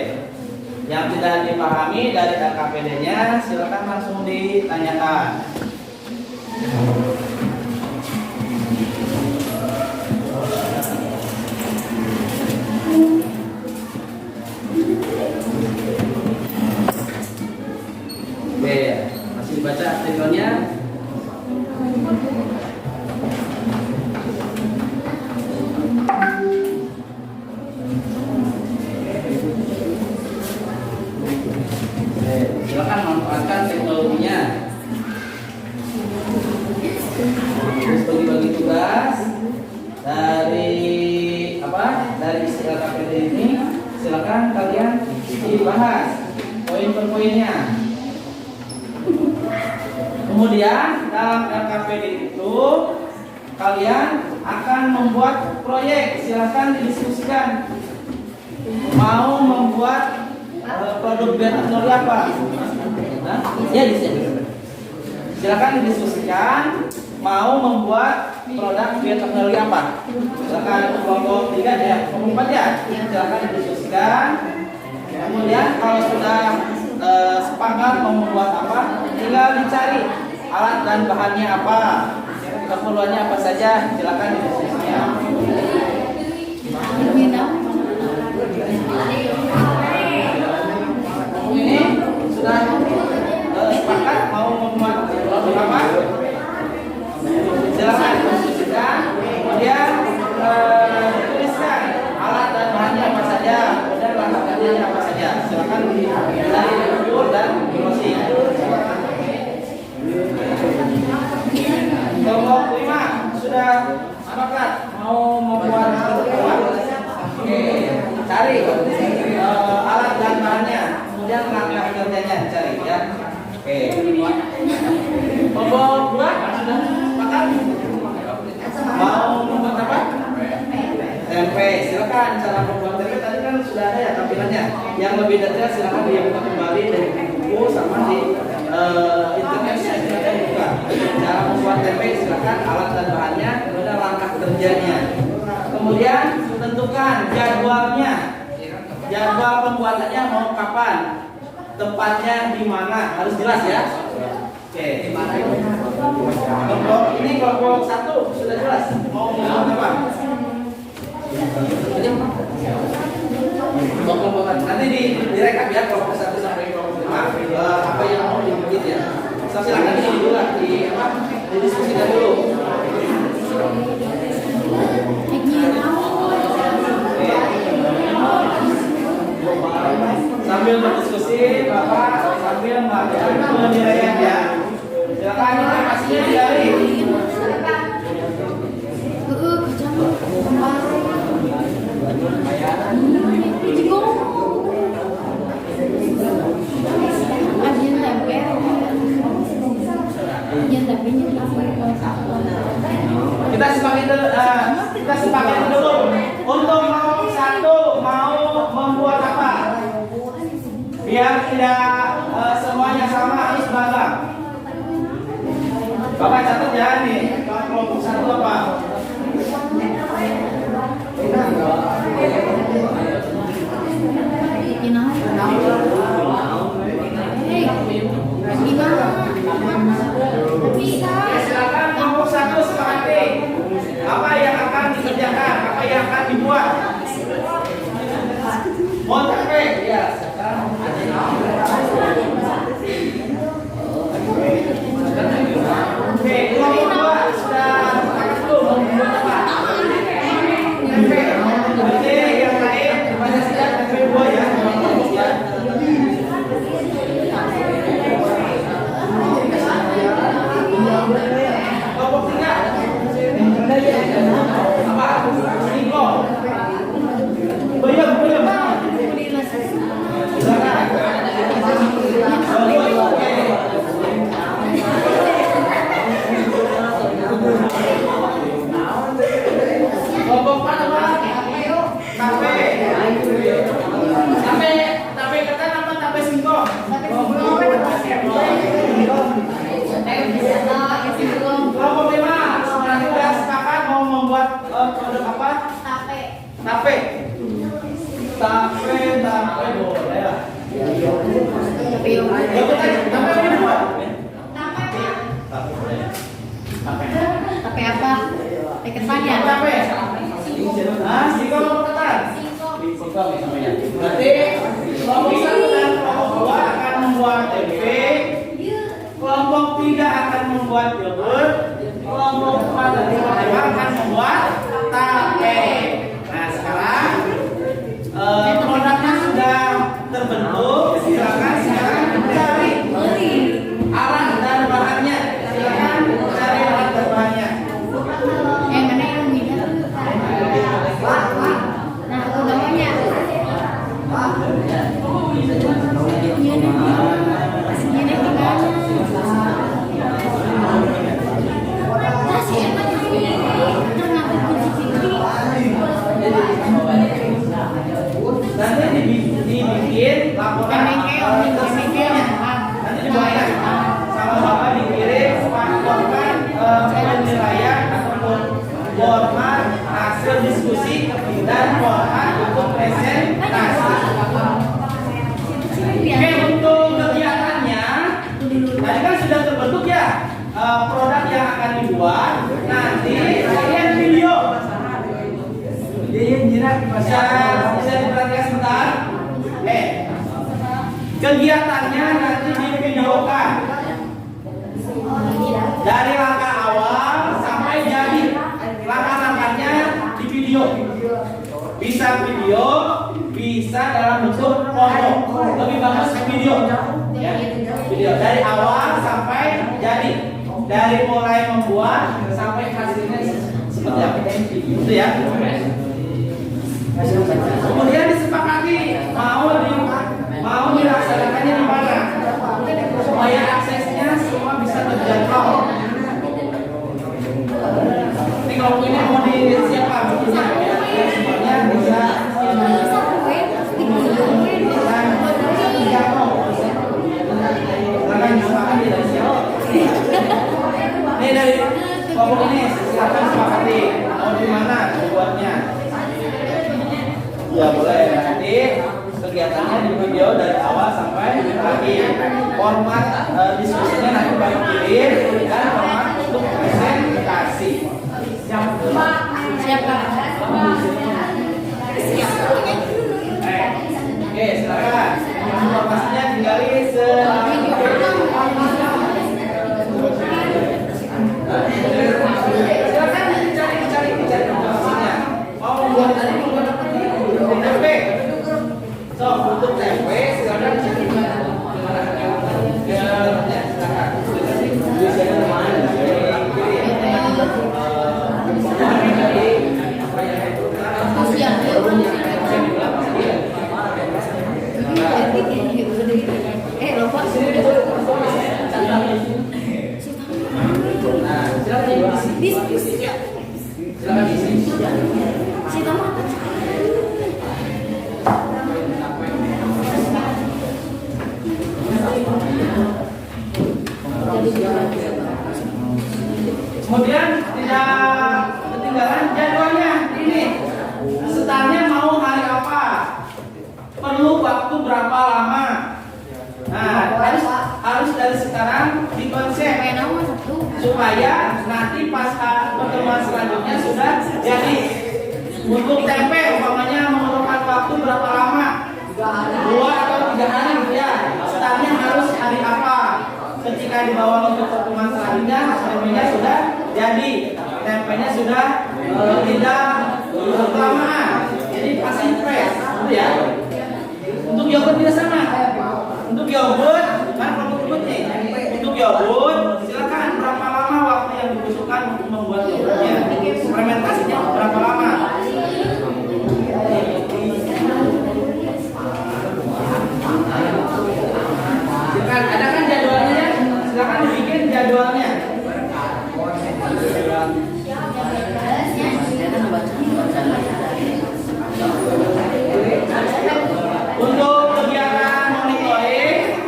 Yang tidak dipahami dari LKPD-nya silakan langsung ditanyakan. Oke, masih dibaca artikelnya. silakan kalian dibahas poin per poinnya. Kemudian dalam LKPD itu kalian akan membuat proyek, silakan didiskusikan. Mau membuat produk bioteknologi apa? Nah, ya di sini. Silakan didiskusikan. Mau membuat produk bioteknologi apa? Silakan kelompok 3 ya, kelompok 4 ya. Silakan didiskusikan. Kemudian kalau sudah sepakat mau membuat apa, tinggal dicari alat dan bahannya apa, keperluannya apa saja. Silakan didiskusikan. Ini sudah sepakat mau membuat produk apa? Silakan didiskusikan. Kemudian tuliskan alat dan bahannya apa saja, kemudian langkah kerjanya apa saja. Silakan dari review dan promosi. Kelompok 5 sudah sepakat mau membuat produk apa? Oke, cari alat dan bahannya, kemudian langkah kerjanya cari ya. Oke. Kelompok 2 sudah sepakat mau membuat apa? Tempe. Silakan cara membuat tempe tadi kan sudah ada ya tampilannya. Yang lebih detail silakan dibuka kembali dari buku sama di internetnya silakan dibuka. Cara membuat tempe silakan alat dan bahannya, kemudian langkah kerjanya. Kemudian tentukan jadwalnya. Jadwal pembuatannya mau kapan? Tempatnya di mana? Harus jelas ya. Oke. Kelompok 1 sudah jelas mau membuat apa? Nanti direkap ya kelompok 1 sampai kelompok 5 apa yang mau dibikin ya. Silakan ini dulu lah didiskusikan dulu. Sambil berdiskusi, Bapak sambil melakukan penilaian ya. Silakan informasinya dari kita sepakati dulu untuk kelompok 1 mau membuat apa? Biar tidak semuanya sama harus bangga. Bapak catat ya nih, kelompok 1 apa? Silakan kelompok 1 sepakati apa yang akan dikerjakan, apa yang akan dibuat. Mau tempe ya. Oke, kelompok 2 sudah sepakat belum membuat apa? Tempe. Oke, yang lain pada siap tempe 2 ya. Kelompok 3 apa? Singkong. Belum. Silakan. Kelompok 4 apa? Tape ketan apa tape singkong? Kelompok 5 sudah sepakat mau membuat produk apa? Tape boleh lah. Tape dibuat.
Tapi apa? Ketan ya?
Tape. Singkong atau ketan? Singkong namanya. Berarti kelompok 1 dan kelompok 2 akan membuat tempe. Kelompok 3 akan membuat yogurt. Kelompok 4 dan kelompok 5 akan membuat tape. Nah sekarang produknya sudah terbentuk. Silakan cari alat dan bahannya. Silakan cari alat dan bahannya.
Mana yang minat? Nah, aku namanya.
akan dibuat nanti kalian video. Bisa diperhatikan sebentar. Kegiatannya nanti divideokan dari langkah awal sampai jadi. Langkah-langkahnya di video. Bisa video, bisa dalam bentuk foto. Lebih bagus video. Ya, video dari awal sampai jadi. Dari mulai membuat sampai hasilnya seperti apa. Itu ya. Kemudian disepakati mau dilaksanakannya di mana supaya aksesnya semua bisa terjangkau. Ini kalau ini mau disiapkan semuanya bisa ini dari kelompok ini silakan sepakati mau di mana buatnya. Ya boleh, nanti kegiatannya di video dari awal sampai akhir. Format diskusinya nanti baru kirim dan format untuk presentasi.
Siap Kak.
Oke, silakan. Informasinya tinggal silakan dicari informasinya. Mau membuat tempe. So, untuk tempe silakan
lupa.
Kemudian tidak ketinggalan jadwalnya. Ini startnya mau hari apa? Perlu waktu berapa lama? Nah, harus dari sekarang dikonsep supaya nanti pas pertemuan selanjutnya sudah jadi. Untuk tempe umpamanya memerlukan waktu berapa lama? 2 atau 3 hari ya. Startnya harus hari apa? Ketika dibawa untuk pertemuan selanjutnya, tempenya sudah jadi. Tempenya sudah tidak kelamaan. Jadi masih fresh, gitu ya. Untuk yogurt tidak sama. Untuk yogurt, kan produk nih. Untuk yogurt, silakan berapa lama waktu yang dibutuhkan untuk membuat yogurtnya. Fermentasinya berapa lama? Silakan, ada kan jadwalnya? Silakan dibikin jadwalnya. Untuk kegiatan monitoring,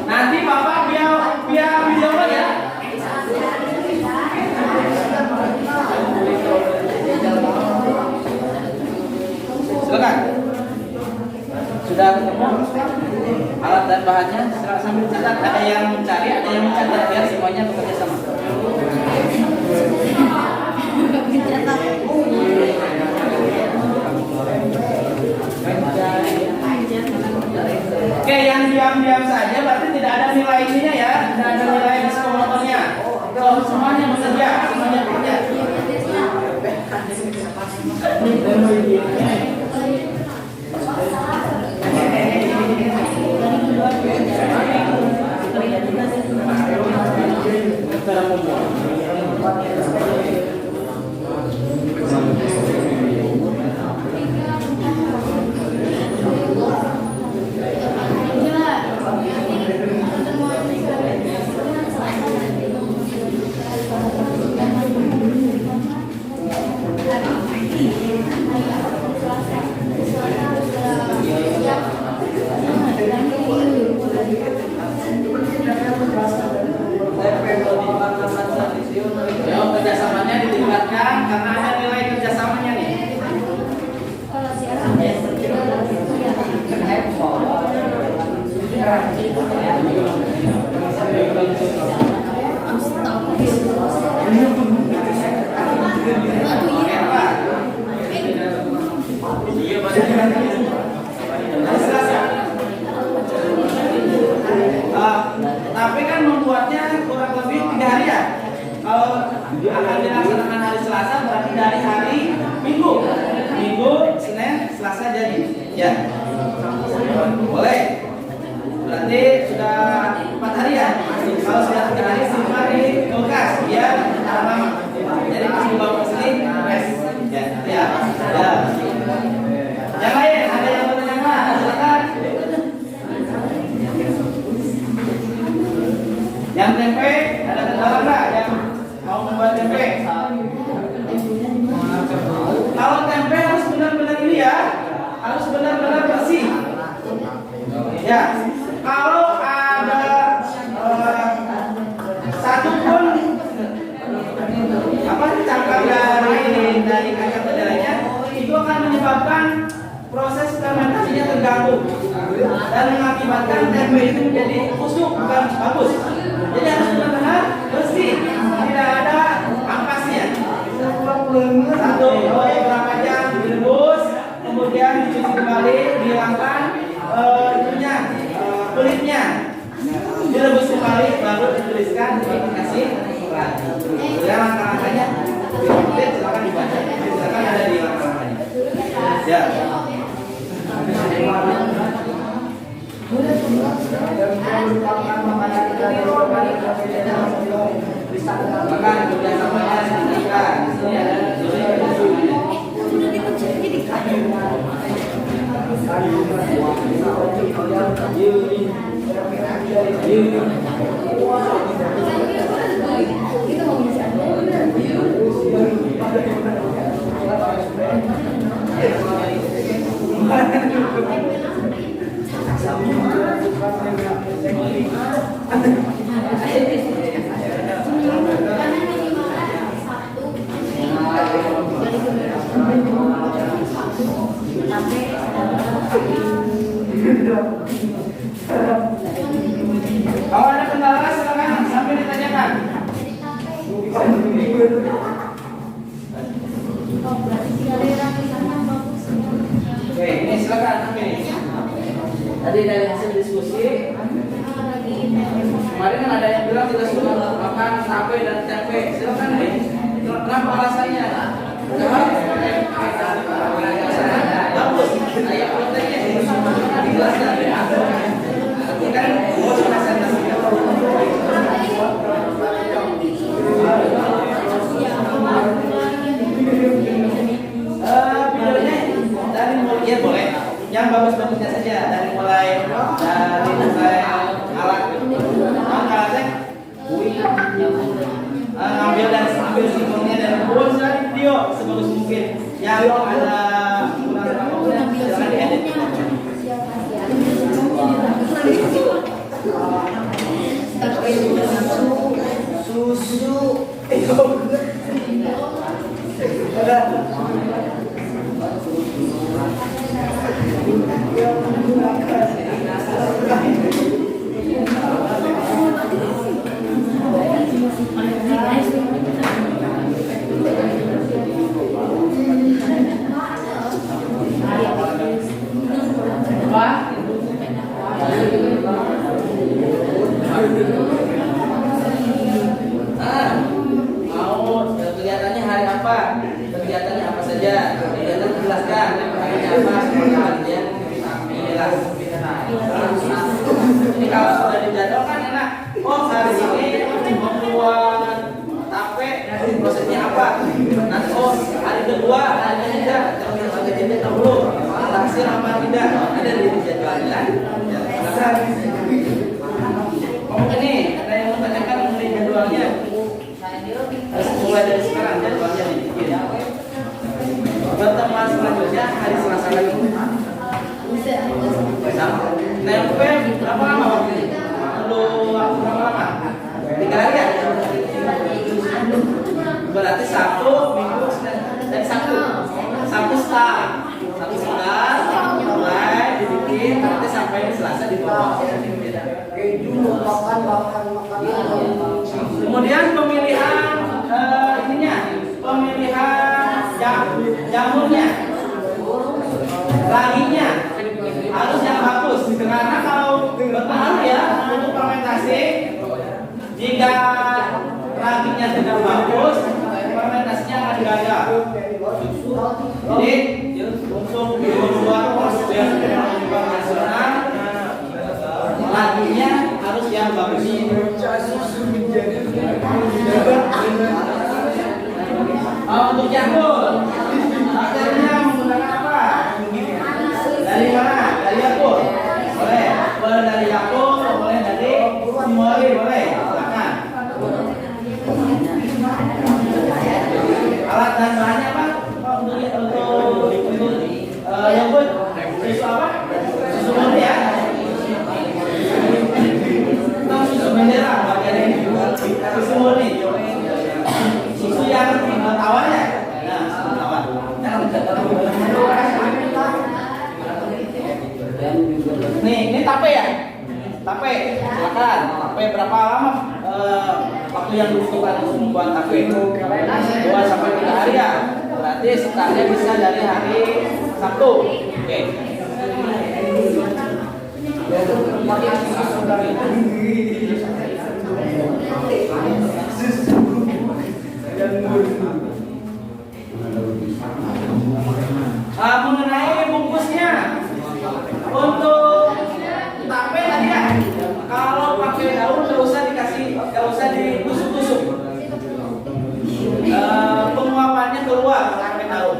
nanti Bapak via video ya. Silakan. Sudah ketemu alat dan bahannya, silakan sambil catat. Ada yang mencari, ada yang mencatat biar semuanya bekerja sama. Oke, yang diam-diam saja berarti tidak ada nilai ininya ya, tidak ada nilai diskomotornya. So, semuanya bekerja, semuanya bekerja. Ya, kerjasamanya kalau akan dilaksanakan hari Selasa berarti dari hari Minggu, Senin, Selasa jadi, ya. Boleh. Berarti sudah 4 hari ya. Kalau sudah 3 hari simpan di kulkas biar lama. Jadi pas dibawa ke sini, rest. Ya, ya. Ya. Yang lain ada yang bertanya? Silakan. Yang tempe ada kendala nggak yang mau membuat tempe? Kalau tempe harus benar-benar ini ya, harus benar-benar bersih. Ya, kalau ada satu pun cangkang dari kacang kedelainya itu akan menyebabkan proses fermentasinya terganggu dan mengakibatkan tempe itu menjadi busuk, bukan bagus. Jadi harus benar-benar bersih, tidak ada ampasnya. Satu, berapa jam direbus, kemudian dicuci kembali, dihilangkan kulitnya, direbus kembali, baru dituliskan, dikasih lagi. Kemudian langkah-langkahnya, silakan dibaca, silakan ada di langkah-langkahnya. Ya. Makan kerjasamanya ditunjukkan. Di sini ada kalau ada kendala silakan sampai ditanyakan. Oke, ini silakan ambil. Tadi dari hasil diskusi kemarin kan ada yang bilang kita sudah makan tape dan tempe. Silakan nih. Kenapa alasannya? Bagus. Ayam proteinnya dijelaskan. Tapi kan videonya dari mulai ya boleh. Yang bagus-bagusnya saja dari mulai alat alatnya ambil dari simpelnya dan buat video sebagus mungkin yang ada jangan diedit. Susu mau kegiatannya hari apa? Kegiatannya apa saja? Kegiatan dijelaskan. Harinya apa? Kemudian jelas. Ini kalau sudah dijadwalkan enak. Oh hari ini membuat tape, prosesnya apa? Nanti hari kedua hanya tidak. Jangan jadi dulu. Hasil apa tidak? Ada di dijadwalkan. Ini ada yang mau tanyakan mengenai jadwalnya. Harus mulai dari sekarang jadwalnya dibikin. Pertemuan selanjutnya hari Selasa lagi. Tempe berapa lama waktu ini? Perlu waktu berapa lama? 3 hari ya? Berarti Sabtu, Minggu, dan Sabtu start. Mulai dibikin, nanti sampai Selasa dibawa. Kemudian pemilihan jamurnya, laginya harus yang bagus karena kalau berpengaruh ya untuk fermentasi. Jika lakinya tidak bagus, fermentasinya akan gagal. Jadi untuk membuat proses yang nasional, lakinya harus yang bagus. Untuk Yakult, materinya menggunakan apa? Dari mana? Dari Yakult. Boleh. Boleh dari Yakult, boleh dari Simoli, boleh. Silakan. Alat dan bahannya apa? Untuk Yakult, susu apa? Susu murni ya. Atau susu bendera bagian ini. Susu murni. Susu yang tawar ya? Nah, susu tawar. Nih, ini tape ya? Tape, silakan. Tape berapa lama waktu yang dibutuhkan untuk membuat tape? 2 sampai 3 hari ya. Berarti startnya bisa dari hari Sabtu. Oke. Mengenai bungkusnya, untuk tape tadi ya, kalau pakai daun nggak usah ditusuk-tusuk. Penguapannya keluar pakai daun.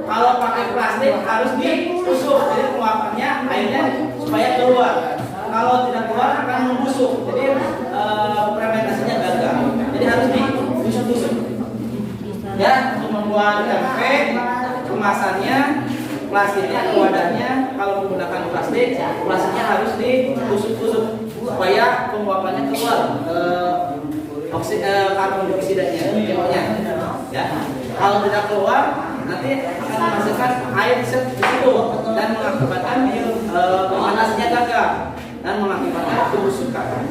Kalau pakai plastik harus ditusuk, jadi penguapannya airnya supaya keluar. Kalau tidak keluar akan membusuk, jadi fermentasinya gagal. Jadi harus ditusuk-tusuk. Ya, untuk membuat tempe kemasannya, plastiknya, wadahnya, kalau menggunakan plastiknya harus ditusuk-tusuk supaya penguapannya keluar karbon dioksidanya, CO-nya. Ya, kalau tidak keluar nanti akan menghasilkan air di situ dan mengakibatkan pemanasnya gagal dan mengakibatkan kebusukan.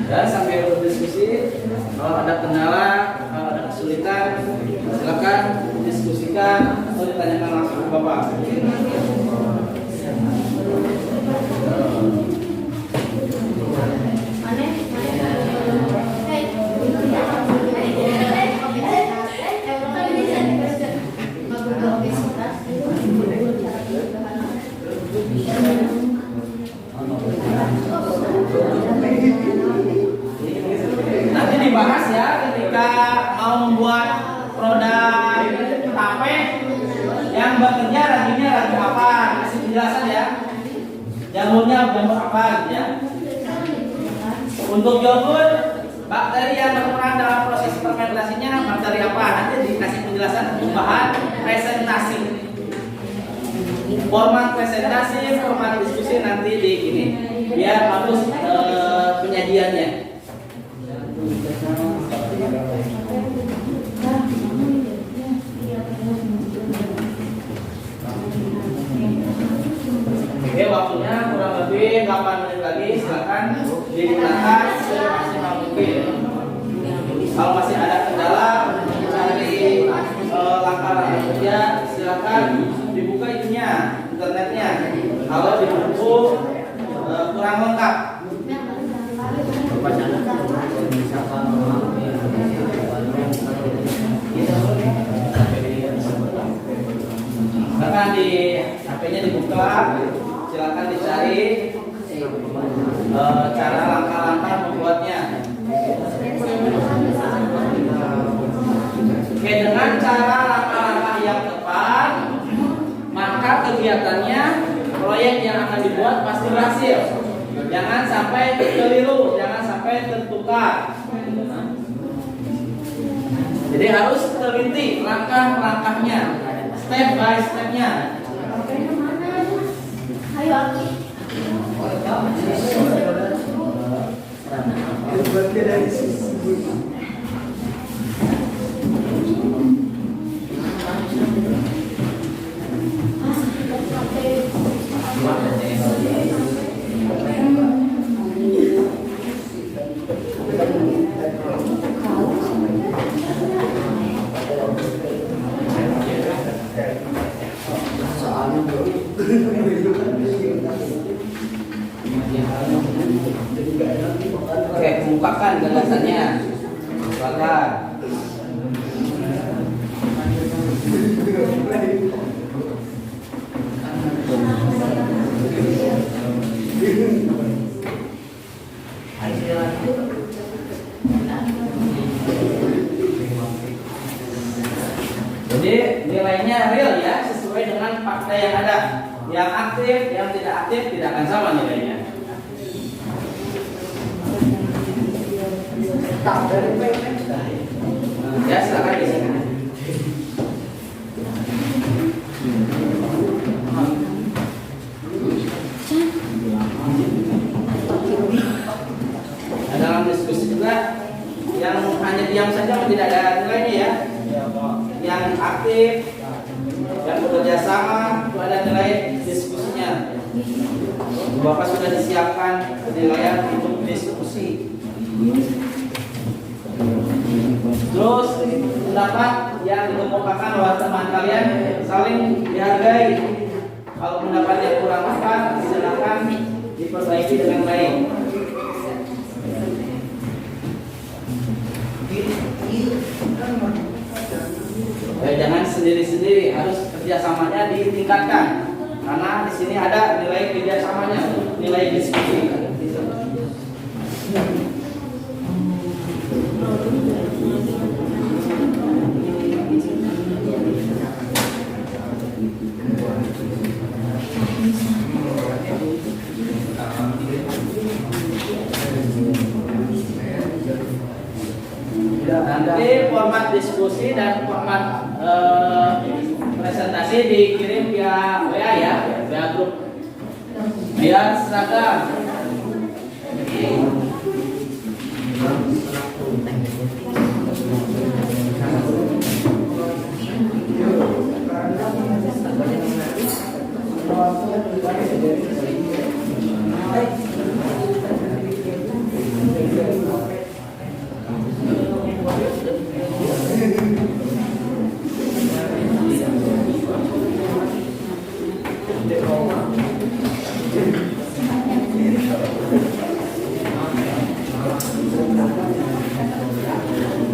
Dan sambil berdiskusi, kalau ada kendala, kalau ada kesulitan, silakan diskusikan atau ditanyakan langsung ke Bapak. Nanti dibahas ya ketika mau membuat produk tape yang bekerja rajinnya ragi apa, kasih penjelasan ya. Jamurnya jamur apa gitu ya. Untuk yogurt, bakteri yang berperan dalam proses fermentasinya bakteri apa, nanti dikasih penjelasan bahan presentasi. Format presentasi, format diskusi nanti di ini biar bagus penyajiannya. Oke, waktunya kurang lebih 8 menit lagi, silakan digunakan semaksimal mungkin. Kalau masih ada kendala mencari langkah-langkah kerja, silakan dibuka itunya, internetnya. Kalau di buku kurang lengkap. Silakan di HP-nya dibuka, silakan dicari cara langkah-langkah membuatnya. Oke, dengan cara langkah-langkah yang tepat, maka kegiatannya, proyek yang akan dibuat pasti berhasil. Jangan sampai keliru, jangan sampai tertukar. Jadi harus teliti langkah-langkahnya, step by stepnya. kemukakan gagasannya. Silakan. Jadi nilainya real ya, sesuai dengan fakta yang ada. Yang aktif, yang tidak aktif tidak akan sama nilainya. Ya, silakan di sini. Nah, dalam diskusi juga yang hanya diam saja tidak ada nilainya ya. Yang aktif, yang bekerja sama itu ada nilai diskusinya. Bapak sudah disiapkan penilaian untuk diskusi. Terus pendapat yang dikemukakan oleh teman kalian saling dihargai. Kalau pendapatnya kurang tepat, silakan diperbaiki dengan baik. Jangan sendiri-sendiri, harus kerjasamanya ditingkatkan. Karena di sini ada nilai kerjasamanya, nilai diskusi. Nanti format diskusi dan format presentasi dikirim via WA ya, via grup biar seragam.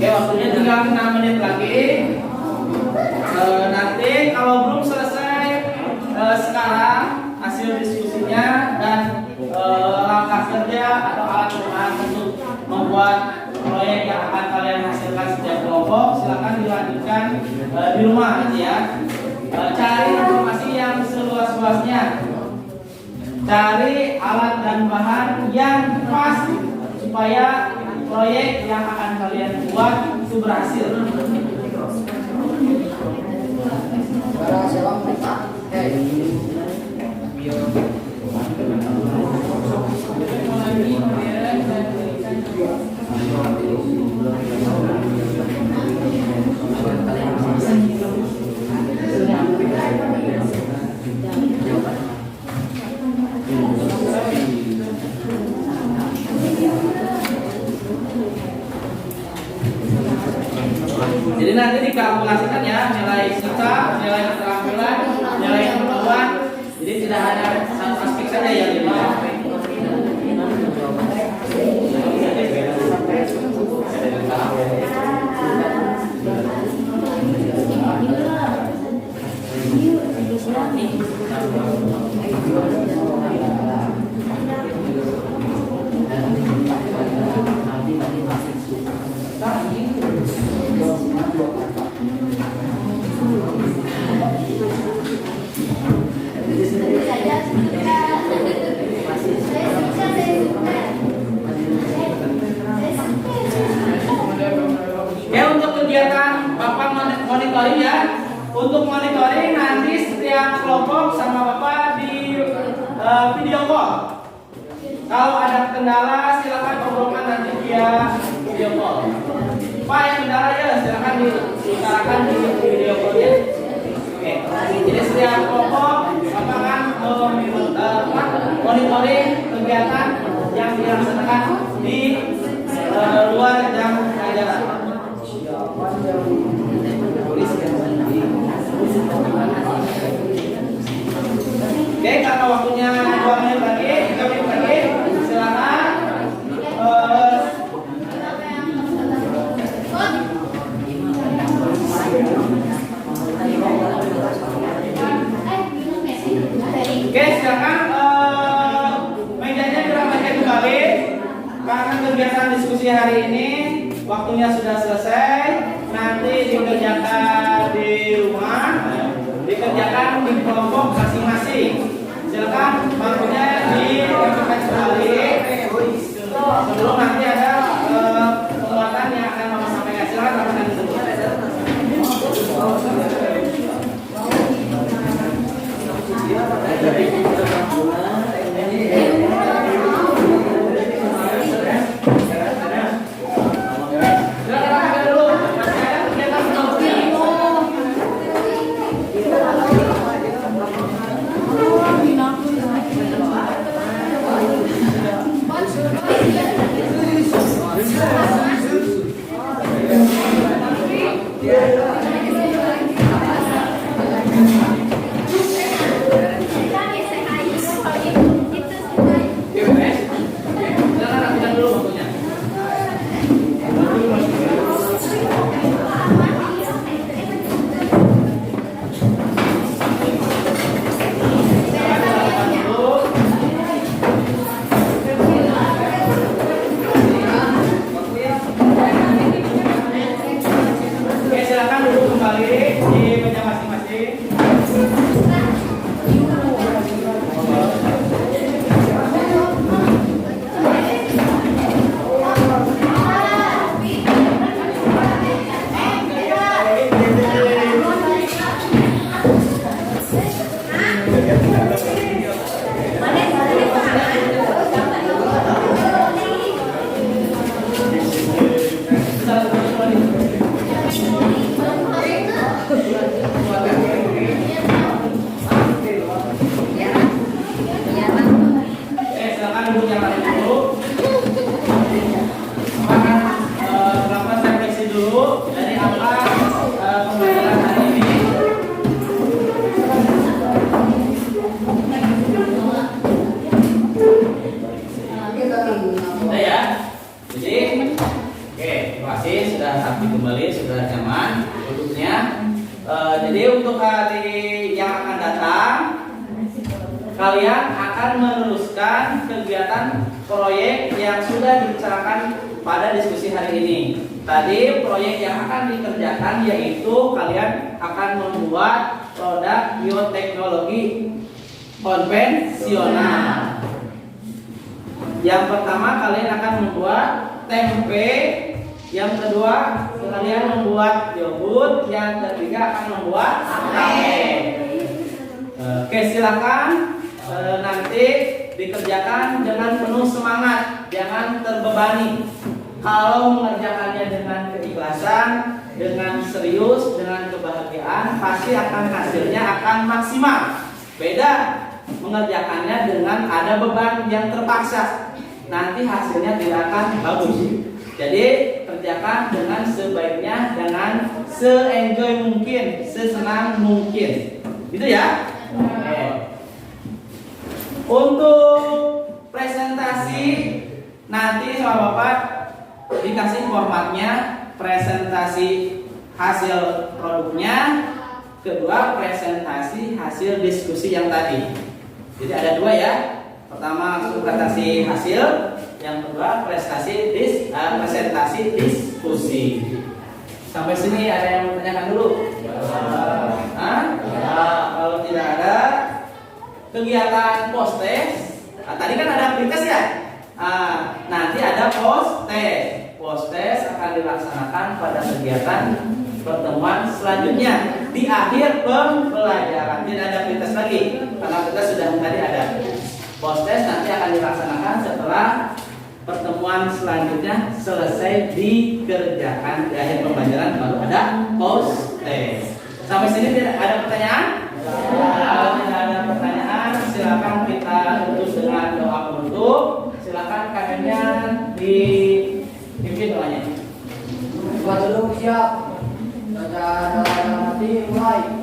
Oke, waktunya tinggal 6 menit lagi. Nanti kalau belum selesai sekarang hasil diskusinya dan langkah kerja atau alat rumahan untuk membuat proyek yang akan kalian hasilkan setiap kelompok, silakan dilanjutkan di rumah aja ya. Cari informasi yang seluas-luasnya. Cari alat dan bahan yang pas supaya proyek yang akan kalian buat itu berhasil. Jadi nanti dikalkulasikan ya nilai sisa, nilai keterampilan, nilai pengetahuan. Jadi tidak hanya satu aspek saja yang dinilai. Ya, untuk kegiatan Bapak monitoring ya. Untuk monitoring nanti setiap kelompok sama Bapak di video call. Kalau ada kendala silakan obrolkan nanti via video call. Pak yang kendala ya silakan diutarakan di video call ya. Oke. Jadi setiap kelompok Bapak akan monitoring kegiatan yang dilaksanakan di luar jam pelajaran. Oke, karena waktunya 2 menit lagi, 3 menit lagi, silakan karena kegiatan diskusi hari ini waktunya sudah selesai, nanti dikerjakan di rumah, dikerjakan di kelompok masing-masing. Silakan waktunya dilakukan kembali sebelum nanti ada penguatan yang akan Mama sampaikan. Silakan lakukan dulu. Jadi untuk hari yang akan datang, kalian akan meneruskan kegiatan proyek yang sudah dibicarakan pada diskusi hari ini. Tadi proyek yang akan dikerjakan yaitu kalian akan membuat produk bioteknologi konvensional. Yang pertama kalian akan membuat tempe, yang kedua kalian membuat yogurt, yang ketiga akan membuat tape. Oke, silakan nanti dikerjakan dengan penuh semangat, jangan terbebani. Kalau mengerjakannya dengan keikhlasan, dengan serius, dengan kebahagiaan, pasti akan hasilnya akan maksimal. Beda mengerjakannya dengan ada beban yang terpaksa, nanti hasilnya tidak akan bagus. Jadi kerjakan dengan sebaiknya, dengan se-enjoy mungkin, sesenang mungkin, gitu ya. Oke. Untuk presentasi nanti sama Bapak dikasih formatnya, presentasi hasil produknya, kedua presentasi hasil diskusi yang tadi. Jadi ada dua ya. Pertama presentasi hasil, yang kedua presentasi diskusi. Sampai sini ada yang mau tanyakan dulu? Kalau tidak ada, kegiatan post test. Tadi kan ada pretest ya. Nanti ada post test. Post test akan dilaksanakan pada kegiatan pertemuan selanjutnya di akhir pembelajaran. Tidak ada pretest lagi karena kita sudah tadi ada. Post test nanti akan dilaksanakan setelah pertemuan selanjutnya selesai dikerjakan di akhir pembelajaran, baru ada post test. Sampai sini tidak ada pertanyaan? Kalau tidak ada pertanyaan, silakan kita tutup dengan doa penutup. Silakan kaliannya dipimpin doanya.
Buat dulu siap. Baca doa nanti mulai.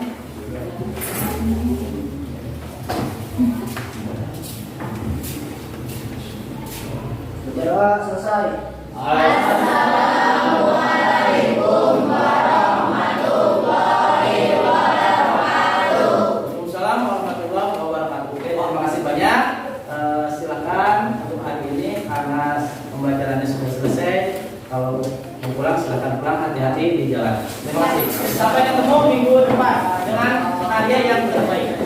Doa selesai.
Assalamualaikum warahmatullahi wabarakatuh. Waalaikumsalam warahmatullahi wabarakatuh. Oke, terima kasih banyak. Silakan untuk hari ini karena pembelajarannya sudah selesai. Kalau mau pulang silakan pulang, hati-hati di jalan. Terima kasih. Sampai ketemu minggu depan dengan karya yang terbaik.